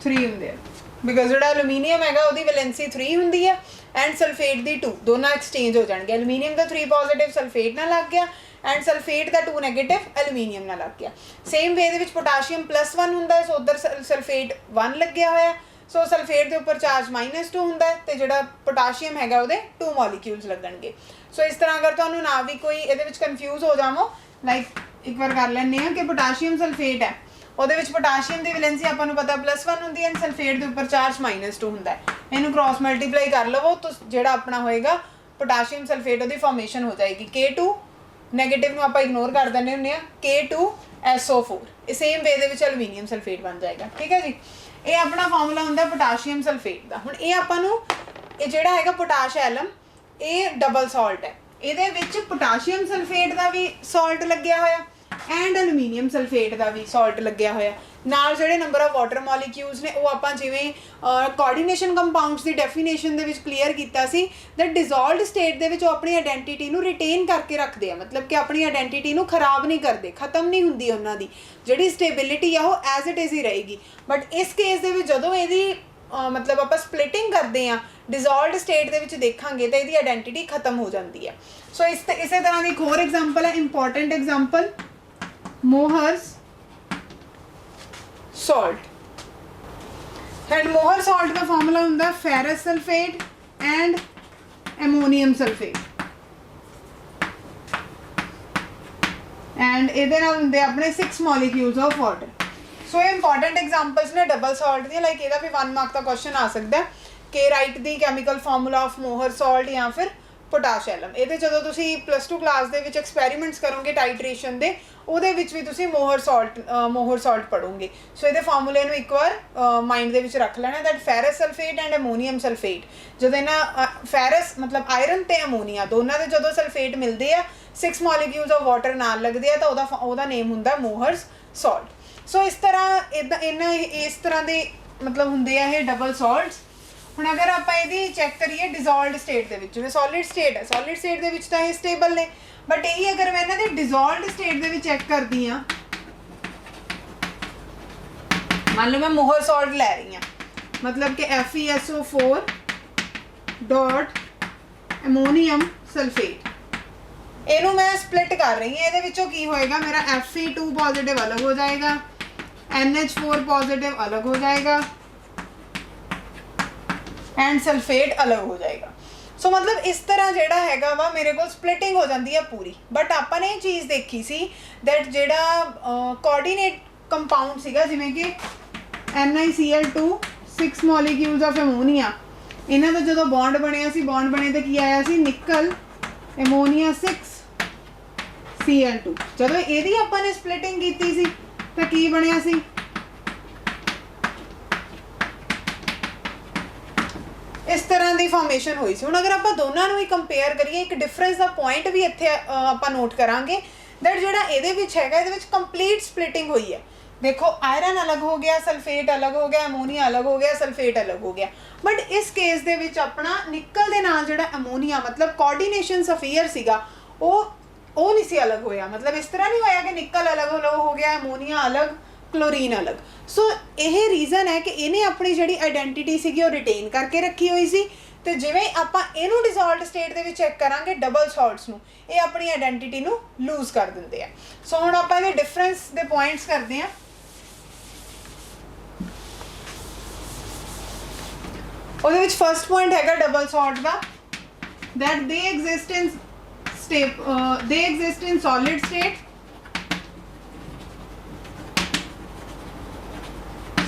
3 ਹੁੰਦੇ ਆ ਬਿਕਾਜ਼ ਜਿਹੜਾ ਐਲੂਮੀਨੀਅਮ ਹੈਗਾ ਉਹਦੀ ਵੈਲੈਂਸੀ 3 ਹੁੰਦੀ ਹੈ ਐਂਡ ਸਲਫੇਟ ਦੀ 2 ਦੋਨਾਂ ਐਕਸਚੇਂਜ ਹੋ ਜਾਣਗੇ ਐਲੂਮੀਨੀਅਮ ਦਾ 3 ਪੋਜ਼ਿਟਿਵ ਸਲਫੇਟ ਨਾਲ ਲੱਗ ਗਿਆ and sulphate the 2 negative aluminium ਨਾਲ ਲੱਗ ਗਿਆ ਸੇਮ ਵੇ ਦੇ ਵਿੱਚ ਪੋਟਾਸ਼ੀਅਮ +1 ਹੁੰਦਾ ਹੈ ਸੋ ਉਧਰ ਸਲਫੇਟ 1 ਲੱਗਿਆ ਹੋਇਆ ਸੋ ਸਲਫੇਟ ਦੇ ਉੱਪਰ ਚਾਰਜ -2 ਹੁੰਦਾ ਹੈ ਤੇ ਜਿਹੜਾ ਪੋਟਾਸ਼ੀਅਮ ਹੈਗਾ ਉਹਦੇ 2 ਮੋਲੀਕਿਊਲਸ ਲੱਗਣਗੇ ਸੋ ਇਸ ਤਰ੍ਹਾਂ ਅਗਰ ਤੁਹਾਨੂੰ ਨਾ ਵੀ ਕੋਈ ਇਹਦੇ ਵਿੱਚ ਕਨਫਿਊਜ਼ ਹੋ ਜਾਵੋ ਲਾਈਕ ਇੱਕ ਵਾਰ ਕਰ ਲੈਂਦੇ ਹਾਂ ਕਿ ਪੋਟਾਸ਼ੀਅਮ ਸਲਫੇਟ ਹੈ ਉਹਦੇ ਵਿੱਚ ਪੋਟਾਸ਼ੀਅਮ ਦੀ ਵੈਲੈਂਸੀ ਆਪਾਂ ਨੂੰ ਪਤਾ +1 ਹੁੰਦੀ ਹੈ ਐਂਡ ਸਲਫੇਟ ਦੇ ਉੱਪਰ ਚਾਰਜ -2 ਹੁੰਦਾ ਹੈ ਇਹਨੂੰ ਕ੍ਰਾਸ ਮਲਟੀਪਲਾਈ ਕਰ ਲਵੋ ਤਾਂ ਜਿਹੜਾ ਆਪਣਾ ਹੋਏਗਾ ਪੋਟਾਸ਼ੀਅਮ ਸਲਫੇਟ ਉਹਦੀ ਫਾਰਮੇਸ਼ਨ ਹੋ ਜਾਏਗੀ K2 ਨੈਗੇਟਿਵ ਨੂੰ ਆਪਾਂ ਇਗਨੋਰ ਕਰ ਦਿੰਦੇ ਹੁੰਦੇ ਆ K2SO4 ਇਹ ਸੇਮ ਵੇ ਦੇ ਵਿੱਚ ਐਲੂਮੀਨੀਅਮ ਸਲਫੇਟ ਬਣ ਜਾਏਗਾ ਠੀਕ ਹੈ ਜੀ ਇਹ ਆਪਣਾ ਫਾਰਮੂਲਾ ਹੁੰਦਾ ਪੋਟਾਸ਼ੀਅਮ ਸਲਫੇਟ ਦਾ ਹੁਣ ਇਹ ਆਪਾਂ ਨੂੰ ਇਹ ਜਿਹੜਾ ਹੈਗਾ ਪੋਟਾਸ਼ ਐਲਮ ਇਹ ਡਬਲ ਸਾਲਟ ਹੈ ਇਹਦੇ ਵਿੱਚ ਪੋਟਾਸ਼ੀਅਮ ਸਲਫੇਟ ਦਾ ਵੀ ਸਾਲਟ ਲੱਗਿਆ ਹੋਇਆ ਐਂਡ ਐਲੂਮੀਨੀਅਮ ਸਲਫੇਟ ਦਾ ਵੀ ਸਾਲਟ ਲੱਗਿਆ ਹੋਇਆ ਨਾਲ ਜਿਹੜੇ ਨੰਬਰ ਆਫ ਵਾਟਰ ਮੋਲੀਕਿਊਲਸ ਨੇ ਉਹ ਆਪਾਂ ਜਿਵੇਂ ਕੋਆਰਡੀਨੇਸ਼ਨ ਕੰਪਾਊਂਡਸ ਦੀ ਡੈਫੀਨੇਸ਼ਨ ਦੇ ਵਿੱਚ ਕਲੀਅਰ ਕੀਤਾ ਸੀ ਦੈਟ ਡਿਜ਼ੋਲਵਡ ਸਟੇਟ ਦੇ ਵਿੱਚ ਉਹ ਆਪਣੀ ਆਇਡੈਂਟੀਟੀ ਨੂੰ ਰਿਟੇਨ ਕਰਕੇ ਰੱਖਦੇ ਆ ਮਤਲਬ ਕਿ ਆਪਣੀ ਆਇਡੈਂਟੀਟੀ ਨੂੰ ਖਰਾਬ ਨਹੀਂ ਕਰਦੇ ਖਤਮ ਨਹੀਂ ਹੁੰਦੀ ਉਹਨਾਂ ਦੀ ਜਿਹੜੀ ਸਟੇਬਿਲਿਟੀ ਆ ਉਹ ਐਜ਼ ਇਟ ਇਜ਼ ਹੀ ਰਹੇਗੀ ਬਟ ਇਸ ਕੇਸ ਦੇ ਵਿੱਚ ਜਦੋਂ ਇਹਦੀ ਮਤਲਬ ਆਪਾਂ ਸਪਲਿਟਿੰਗ ਕਰਦੇ ਆ ਡਿਜ਼ੋਲਵਡ ਸਟੇਟ ਦੇ ਵਿੱਚ ਦੇਖਾਂਗੇ ਤਾਂ ਇਹਦੀ ਆਇਡੈਂਟੀਟੀ ਖਤਮ ਹੋ ਜਾਂਦੀ ਹੈ ਸੋ ਇਸੇ ਤਰ੍ਹਾਂ ਦੀ ਇੱਕ ਹੋਰ ਐਗਜ਼ਾਮਪਲ ਹੈ important example Mohr's salt and Mohr salt the formula ਹੁੰਦਾ ferrous sulfate and ammonium sulfate and ਇਹਦੇ ਨਾਲ ਹੁੰਦੇ ਆਪਣੇ 6 molecules of water ਸੋ ਇਹ ਇੰਪੋਰਟੈਂਟ ਐਗਜ਼ਾਮਪਲਸ ਨੇ ਡਬਲ ਸਾਲਟ ਦੀਆਂ ਲਾਈਕ ਇਹਦਾ ਵੀ 1 ਮਾਰਕ ਦਾ ਕੁਐਸਚਨ ਆ ਸਕਦਾ ਕਿ right the chemical formula of Mohr salt ਜਾਂ ਫਿਰ ਪੋਟਾਸ਼ ਐਲਮ ਇਹਦੇ ਜਦੋਂ ਤੁਸੀਂ +2 ਕਲਾਸ ਦੇ ਵਿੱਚ ਐਕਸਪੈਰੀਮੈਂਟਸ ਕਰੋਗੇ ਟਾਈਟ੍ਰੇਸ਼ਨ ਦੇ ਉਹਦੇ ਵਿੱਚ ਵੀ ਤੁਸੀਂ ਮੋਹਰ ਸਾਲਟ ਪੜੋਗੇ ਸੋ ਇਹਦੇ ਫਾਰਮੂਲੇ ਨੂੰ ਇੱਕ ਵਾਰ ਮਾਈਂਡ ਦੇ ਵਿੱਚ ਰੱਖ ਲੈਣਾ that ferrous sulphate and ammonium sulphate ਜਦੋਂ ਇਹਨਾਂ ਫੈਰਸ ਮਤਲਬ ਆਇਰਨ ਤੇ ਅਮੋਨੀਆ ਦੋਨਾਂ ਦੇ ਜਦੋਂ ਸਲਫੇਟ ਮਿਲਦੇ ਆ 6 ਮੋਲੀਕਿਊਲਸ ਆਫ ਵਾਟਰ ਨਾਲ ਲੱਗਦੇ ਆ ਤਾਂ ਉਹਦਾ ਨੇਮ ਹੁੰਦਾ ਮੋਹਰਸ ਸਾਲਟ ਸੋ ਇਸ ਤਰ੍ਹਾਂ ਦੇ ਮਤਲਬ ਹੁੰਦੇ ਆ ਇਹ ਡਬਲ ਸਾਲਟਸ ਹੁਣ ਅਗਰ ਆਪਾਂ ਇਹਦੀ ਚੈੱਕ ਕਰੀਏ ਡਿਜ਼ੋਲਵਡ ਸਟੇਟ ਦੇ ਵਿੱਚ ਜਿਵੇਂ ਸੋਲਿਡ ਸਟੇਟ ਹੈ ਸੋਲਿਡ ਸਟੇਟ ਦੇ ਵਿੱਚ ਤਾਂ ਇਹ ਸਟੇਬਲ ਨੇ ਬਟ ਇਹੀ ਅਗਰ ਮੈਂ ਇਹਨਾਂ ਦੀ ਡਿਜ਼ੋਲਵਡ ਸਟੇਟ ਦੇ ਵਿੱਚ ਚੈੱਕ ਕਰਦੀ ਹਾਂ ਮੰਨ ਲਓ ਮੈਂ ਮੋਹਰ ਸਾਲਟ ਲੈ ਰਹੀ ਹਾਂ ਮਤਲਬ ਕਿ FeSO4 ਅਮੋਨੀਅਮ ਸਲਫੇਟ। ਇਹਨੂੰ ਮੈਂ ਸਪਲਿਟ ਕਰ ਰਹੀ ਹਾਂ, ਇਹਦੇ ਵਿੱਚੋਂ ਕੀ ਹੋਏਗਾ, ਮੇਰਾ Fe2 ਪੋਜ਼ਿਟਿਵ ਅਲੱਗ ਹੋ ਜਾਏਗਾ, NH4 ਪੋਜ਼ਿਟਿਵ ਅਲੱਗ ਹੋ ਜਾਏਗਾ ਐਂਡ ਸਲਫੇਟ ਅਲੱਗ ਹੋ ਜਾਏਗਾ। ਸੋ ਮਤਲਬ ਇਸ ਤਰ੍ਹਾਂ ਜਿਹੜਾ ਹੈਗਾ ਵਾ ਮੇਰੇ ਕੋਲ ਸਪਲਿਟਿੰਗ ਹੋ ਜਾਂਦੀ ਹੈ ਪੂਰੀ। ਬਟ ਆਪਾਂ ਨੇ ਇਹ ਚੀਜ਼ ਦੇਖੀ ਸੀ ਦੈਟ ਜਿਹੜਾ ਕੋਆਰਡੀਨੇਟ ਕੰਪਾਊਂਡ ਸੀਗਾ, ਜਿਵੇਂ ਕਿ NiCl2 6 ਮੋਲੀਕਿਊਲਸ ਆਫ ਅਮੋਨੀਆ, ਇਹਨਾਂ ਦਾ ਜਦੋਂ ਬੌਂਡ ਬਣਿਆ ਸੀ, ਬੌਂਡ ਬਣੇ ਤੇ ਕੀ ਆਇਆ ਸੀ, ਨਿਕਲ ਅਮੋਨੀਆ 6Cl2। ਜਦੋਂ ਇਹਦੀ ਆਪਾਂ ਨੇ ਸਪਲਿਟਿੰਗ ਕੀਤੀ ਸੀ ਤਾਂ ਕੀ ਬਣਿਆ ਸੀ, ਇਸ ਤਰ੍ਹਾਂ ਦੀ ਫਾਰਮੇਸ਼ਨ ਹੋਈ ਸੀ। ਹੁਣ ਅਗਰ ਆਪਾਂ ਦੋਨਾਂ ਨੂੰ ਹੀ ਕੰਪੇਅਰ ਕਰੀਏ, ਇੱਕ ਡਿਫਰੈਂਸ ਦਾ ਪੁਆਇੰਟ ਵੀ ਇੱਥੇ ਆਪਾਂ ਨੋਟ ਕਰਾਂਗੇ ਦੈਟ ਜਿਹੜਾ ਇਹਦੇ ਵਿੱਚ ਹੈਗਾ, ਇਹਦੇ ਵਿੱਚ ਕੰਪਲੀਟ ਸਪਲਿਟਿੰਗ ਹੋਈ ਹੈ। देखो आयरन अलग हो गया, सल्फेट अलग हो गया, अमोनीਆ अलग हो गया, सल्फेट अलग हो गया। बट इस केस ਦੇ ਵਿੱਚ ਆਪਣਾ ਨਿਕਲ ਦੇ ਨਾਲ ਜਿਹੜਾ ਅਮੋਨੀਆ ਮਤਲਬ ਕੋਆਰਡੀਨੇਸ਼ਨ ਸਫੀਅਰ ਸੀਗਾ ਉਹ ਨਹੀਂ ਸੀ ਅਲੱਗ ਹੋਇਆ। ਮਤਲਬ ਇਸ ਤਰ੍ਹਾਂ ਨਹੀਂ ਹੋਇਆ ਕਿ ਨਿਕਲ ਅਲੱਗ ਹੋ ਗਿਆ, ਅਮੋਨੀਆ ਅਲੱਗ, ਕਲੋਰੀਨ ਅਲੱਗ। ਸੋ ਇਹ ਰੀਜ਼ਨ ਹੈ ਕਿ ਇਹਨੇ ਆਪਣੀ ਜਿਹੜੀ ਆਇਡੈਂਟੀਟੀ ਸੀਗੀ ਉਹ ਰਿਟੇਨ ਕਰਕੇ ਰੱਖੀ ਹੋਈ ਸੀ। ਤੇ ਜਿਵੇਂ ਆਪਾਂ ਇਹਨੂੰ ਡਿਸੋਲਵਡ ਸਟੇਟ ਦੇ ਵਿੱਚ ਚੈੱਕ ਕਰਾਂਗੇ ਡਬਲ ਸਾਲਟਸ ਨੂੰ, ਇਹ ਆਪਣੀ ਆਇਡੈਂਟੀਟੀ ਨੂੰ ਲੂਜ਼ ਕਰ ਦਿੰਦੇ ਆ। ਸੋ ਹੁਣ ਆਪਾਂ ਇਹਦੇ ਡਿਫਰੈਂਸ ਦੇ ਪੁਆਇੰਟਸ ਕਰਦੇ ਹਾਂ। ਉਹਦੇ ਵਿੱਚ ਫਸਟ ਪੁਆਇੰਟ ਹੈਗਾ double salt the, that they exist in solid state,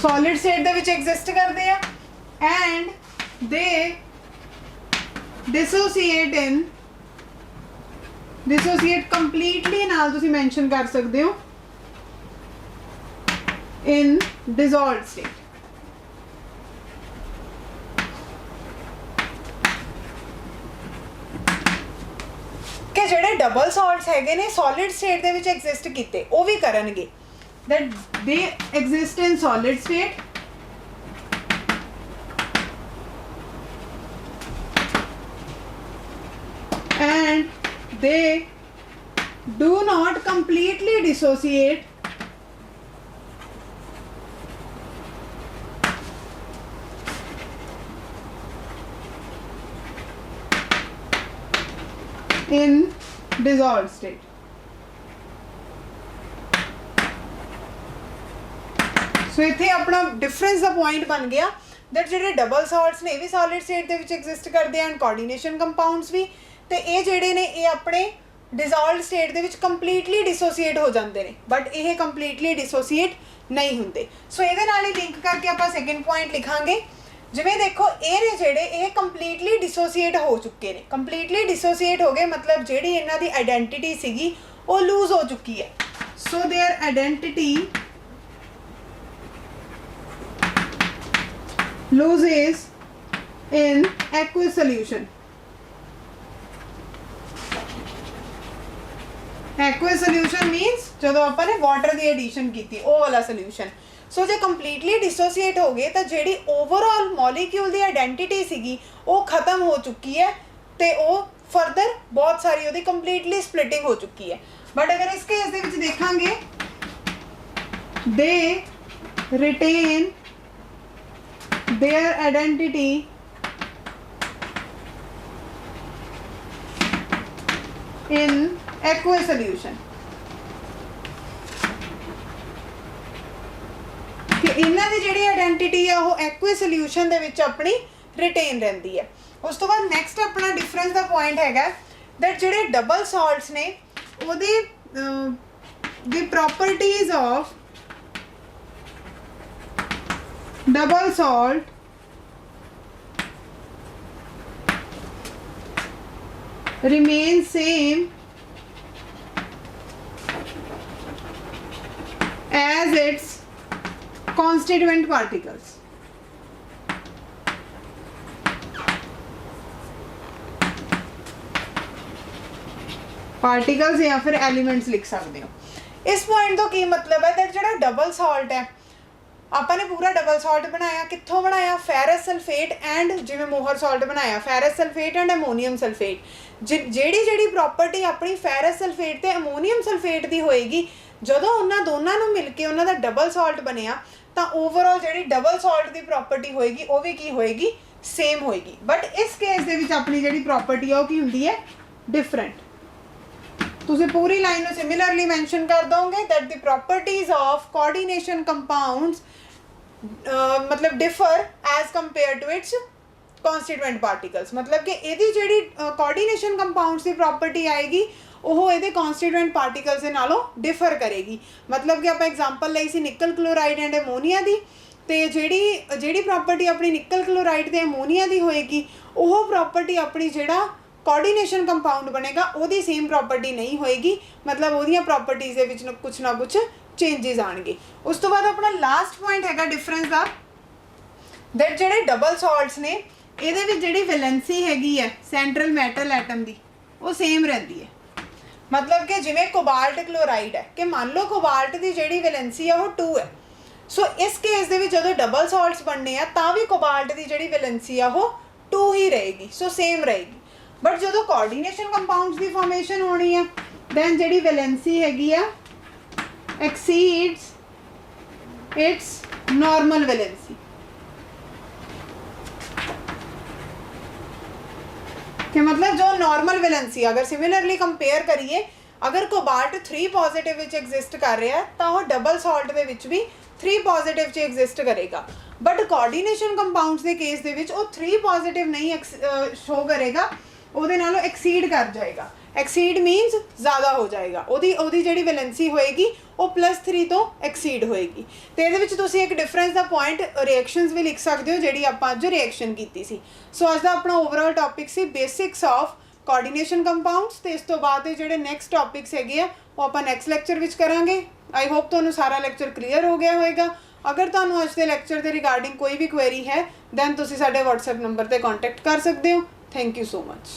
solid state ਦੇ ਵਿੱਚ exist ਕਰਦੇ ਆ and they dissociate completely, ਨਾਲ ਤੁਸੀਂ ਮੈਂਸ਼ਨ ਕਰ ਸਕਦੇ ਹੋ, in dissolved state। ਕਿ ਜਿਹੜੇ ਡਬਲ ਸਾਲਟਸ ਹੈਗੇ ਨੇ ਸੋਲਿਡ ਸਟੇਟ ਦੇ ਵਿੱਚ ਐਗਜ਼ਿਸਟ ਕੀਤੇ, ਉਹ ਵੀ ਕਰਨਗੇ, that they exist in solid state and they do not completely dissociate in dissolved state। सो इत्थे अपना डिफरेंस का पॉइंट बन गया दैट ਜਿਹੜੇ ਡਬਲ ਸਾਲਟਸ ਨੇ ਇਹ ਵੀ ਸੋਲਿਡ ਸਟੇਟ ਦੇ ਵਿੱਚ ਐਗਜ਼ਿਸਟ ਕਰਦੇ ਹਨ, ਕੋਆਰਡੀਨੇਸ਼ਨ ਕੰਪਾਊਂਡਸ ਵੀ, ਤੇ ਇਹ ਜਿਹੜੇ ਨੇ ਇਹ ਆਪਣੇ ਡਿਸੋਲਵਡ ਸਟੇਟ ਦੇ ਵਿੱਚ ਕੰਪਲੀਟਲੀ ਡਿਸੋਸੀਏਟ ਹੋ ਜਾਂਦੇ ਨੇ, ਬਟ ਇਹ ਕੰਪਲੀਟਲੀ ਡਿਸੋਸੀਏਟ ਨਹੀਂ ਹੁੰਦੇ। ਸੋ ਇਹਦੇ ਨਾਲ ਹੀ ਲਿੰਕ ਕਰਕੇ ਆਪਾਂ ਸੈਕੰਡ ਪੁਆਇੰਟ ਲਿਖਾਂਗੇ। ਜਿਵੇਂ ਦੇਖੋ ਇਹ ਨੇ ਜਿਹੜੇ ਇਹ ਕੰਪਲੀਟਲੀ ਡਿਸੋਸੀਏਟ ਹੋ ਚੁੱਕੇ ਨੇ, ਕੰਪਲੀਟਲੀ ਡਿਸੋਸੀਏਟ ਹੋ ਗਏ ਮਤਲਬ ਜਿਹੜੀ ਇਹਨਾਂ ਦੀ ਆਇਡੈਂਟੀਟੀ ਸੀਗੀ ਉਹ ਲੂਜ਼ ਹੋ ਚੁੱਕੀ ਹੈ। So their identity loses in aqueous solution। aqueous solution means ਜਦੋਂ ਆਪਾਂ ਨੇ ਵਾਟਰ ਦੀ ਐਡੀਸ਼ਨ ਕੀਤੀ ਉਹ ਵਾਲਾ ਸੋਲੂਸ਼ਨ। ਸੋ ਜੇ ਕੰਪਲੀਟਲੀ ਡਿਸੋਸੀਏਟ ਹੋ ਗਏ ਤਾਂ ਜਿਹੜੀ ਓਵਰਆਲ ਮੋਲੀਕਿਊਲ ਦੀ ਆਇਡੈਂਟੀਟੀ ਸੀਗੀ ਉਹ ਖਤਮ ਹੋ ਚੁੱਕੀ ਹੈ ਤੇ ਉਹ ਫਰਦਰ ਬਹੁਤ ਸਾਰੀ ਉਹਦੀ ਕੰਪਲੀਟਲੀ ਸਪਲਿਟਿੰਗ ਹੋ ਚੁੱਕੀ ਹੈ। ਬਟ ਅਗਰ ਇਸ ਕੇਸ ਦੇ ਵਿੱਚ ਦੇਖਾਂਗੇ they retain their identity in aqueous solution। कि इन्हां दी जिहड़ी आइडेंटिटी है वो एक्वियस सॉल्यूशन दे विच अपनी रिटेन रहंदी है। उस तो बाद नेक्स्ट अपना डिफरेंस दा पॉइंट हैगा दैट जिहड़े डबल सॉल्ट्स ने ओहदी the properties of double salt remain same as its constituent particles। Particles या फिर एलिमेंट्स लिख सकते हो। इस पॉइंट तो की मतलब है दैट जो डबल सॉल्ट है ਆਪਾਂ ਨੇ ਪੂਰਾ ਡਬਲ ਸਾਲਟ ਬਣਾਇਆ, ਕਿੱਥੋਂ ਬਣਾਇਆ, ਫੈਰਸ ਸਲਫੇਟ ਐਂਡ ਜਿਵੇਂ ਮੋਹਰ ਸਾਲਟ ਬਣਾਇਆ, ferrous sulphate and ammonium sulphate. ਜਿਹੜੀ ਪ੍ਰੋਪਰਟੀ ਆਪਣੀ ਫੈਰਸ ਸਲਫੇਟ ਤੇ ਅਮੋਨੀਅਮ ਸਲਫੇਟ ਦੀ ਹੋਏਗੀ, ਜਦੋਂ ਉਹਨਾਂ ਦੋਨਾਂ ਨੂੰ ਮਿਲ ਕੇ ਉਹਨਾਂ ਦਾ ਡਬਲ ਸਾਲਟ ਬਣਿਆ ਤਾਂ ਓਵਰਆਲ ਜਿਹੜੀ ਡਬਲ ਸਾਲਟ ਦੀ ਪ੍ਰੋਪਰਟੀ ਹੋਏਗੀ ਉਹ ਵੀ ਕੀ ਹੋਏਗੀ, सेम होएगी, बट इस केस दे विच अपनी जिहड़ी प्रॉपर्टी है वो की हुंदी है डिफरेंट। तुसीं पूरी लाइन नूं सिमिलरली मैंशन कर दोगे that the properties of coordination compounds मतलब differ as compared to its constituent particles. मतलब कि इहदी जिहड़ी कोऑर्डिनेशन कंपाउंड्स की प्रॉपर्टी आएगी ਉਹ ਇਹਦੇ ਕਨਸਟੀਟੂਐਂਟ ਪਾਰਟੀਕਲਸ ਦੇ ਨਾਲੋਂ ਡਿਫਰ ਕਰੇਗੀ। ਮਤਲਬ ਕਿ ਆਪਾਂ ਐਗਜ਼ਾਮਪਲ ਲਈ ਸੀ ਨਿਕਲ ਕਲੋਰਾਈਡ ਐਂਡ ਅਮੋਨੀਆ ਦੀ, ਤੇ ਜਿਹੜੀ ਪ੍ਰੋਪਰਟੀ ਆਪਣੀ ਨਿਕਲ ਕਲੋਰਾਈਡ ਤੇ ਅਮੋਨੀਆ ਦੀ ਹੋਏਗੀ ਉਹ ਪ੍ਰੋਪਰਟੀ ਆਪਣੀ ਜਿਹੜਾ ਕੋਆਰਡੀਨੇਸ਼ਨ ਕੰਪਾਊਂਡ ਬਣੇਗਾ ਉਹਦੀ ਸੇਮ ਪ੍ਰੋਪਰਟੀ ਨਹੀਂ ਹੋਏਗੀ। ਮਤਲਬ ਉਹਦੀਆਂ ਪ੍ਰੋਪਰਟੀਜ਼ ਦੇ ਵਿੱਚ ਕੁਛ ਨਾ ਕੁਛ ਚੇਂਜਸ ਆਣਗੇ। ਉਸ ਤੋਂ ਬਾਅਦ ਆਪਣਾ ਲਾਸਟ ਪੁਆਇੰਟ ਹੈਗਾ ਡਿਫਰੈਂਸ ਦਾ, ਦੈਟ ਜਿਹੜੇ ਡਬਲ ਸਾਲਟਸ ਨੇ ਇਹਦੇ ਵਿੱਚ ਜਿਹੜੀ ਵੈਲੈਂਸੀ ਹੈਗੀ ਹੈ ਸੈਂਟਰਲ ਮੈਟਲ ਐਟਮ ਦੀ ਉਹ ਸੇਮ ਰਹਿੰਦੀ ਹੈ। मतलब कि जिमें कोबाल्ट क्लोराइड है कि मान लो कोबाल्ट की जिहड़ी वैलेंसी है वो 2 है, सो इस केस दे विच जदों डबल सॉल्ट्स बनने हैं तां भी कोबाल्ट की जिहड़ी वैलेंसी है वो 2 ही रहेगी, सो सेम रहेगी। बट जदों कोऑर्डिनेशन कंपाउंड्स की फॉर्मेशन होनी है दैन जिहड़ी वैलेंसी हैगी आ एक्सीड्स इट्स नॉर्मल वैलेंसी। कि मतलब जो नॉर्मल वैलेंसी अगर सिमिलरली कंपेयर करिए, अगर कोबाल्ट 3 पॉजिटिव विच एग्जिस्ट कर रहा है तो वह डबल सॉल्ट दे विच भी 3 पॉजिटिव च एग्जिस्ट करेगा। बट कोऑर्डिनेशन कंपाउंड्स के केस दे विच वो 3 पॉजिटिव नहीं शो करेगा, ਉਹਦੇ ਨਾਲੋਂ एक्सीड कर जाएगा। एक्सीड मीनस ज़्यादा हो जाएगा, ਉਹਦੀ ਜਿਹੜੀ वैलेंसी होएगी वो +3 तो एक्सीड होएगी। तो ਇਹਦੇ ਵਿੱਚ ਤੁਸੀਂ ਇੱਕ डिफरेंस ਦਾ पॉइंट रिएक्शनस भी लिख सकते हो ਜਿਹੜੀ ਆਪਾਂ ਅੱਜ रिएक्शन ਕੀਤੀ ਸੀ। सो ਅੱਜ ਦਾ ਆਪਣਾ overall topic C basics of coordination compounds, ਤੇ ਇਸ ਤੋਂ ਬਾਅਦ ਜਿਹੜੇ ਨੈਕਸਟ ਟੌਪਿਕਸ ਹੈਗੇ ਆ ਉਹ ਆਪਾਂ ਨੈਕਸਟ ਲੈਕਚਰ ਵਿੱਚ ਕਰਾਂਗੇ। आई होप ਤੁਹਾਨੂੰ ਸਾਰਾ ਲੈਕਚਰ ਕਲੀਅਰ ਹੋ ਗਿਆ ਹੋਵੇਗਾ। अगर ਤੁਹਾਨੂੰ ਅੱਜ ਦੇ ਲੈਕਚਰ ਦੇ ਰਿਗਾਰਡਿੰਗ ਕੋਈ ਵੀ ਕੁਐਰੀ ਹੈ ਦੈਨ ਤੁਸੀਂ ਸਾਡੇ WhatsApp ਨੰਬਰ ਤੇ ਕੰਟੈਕਟ ਕਰ ਸਕਦੇ ਹੋ। Thank you so much.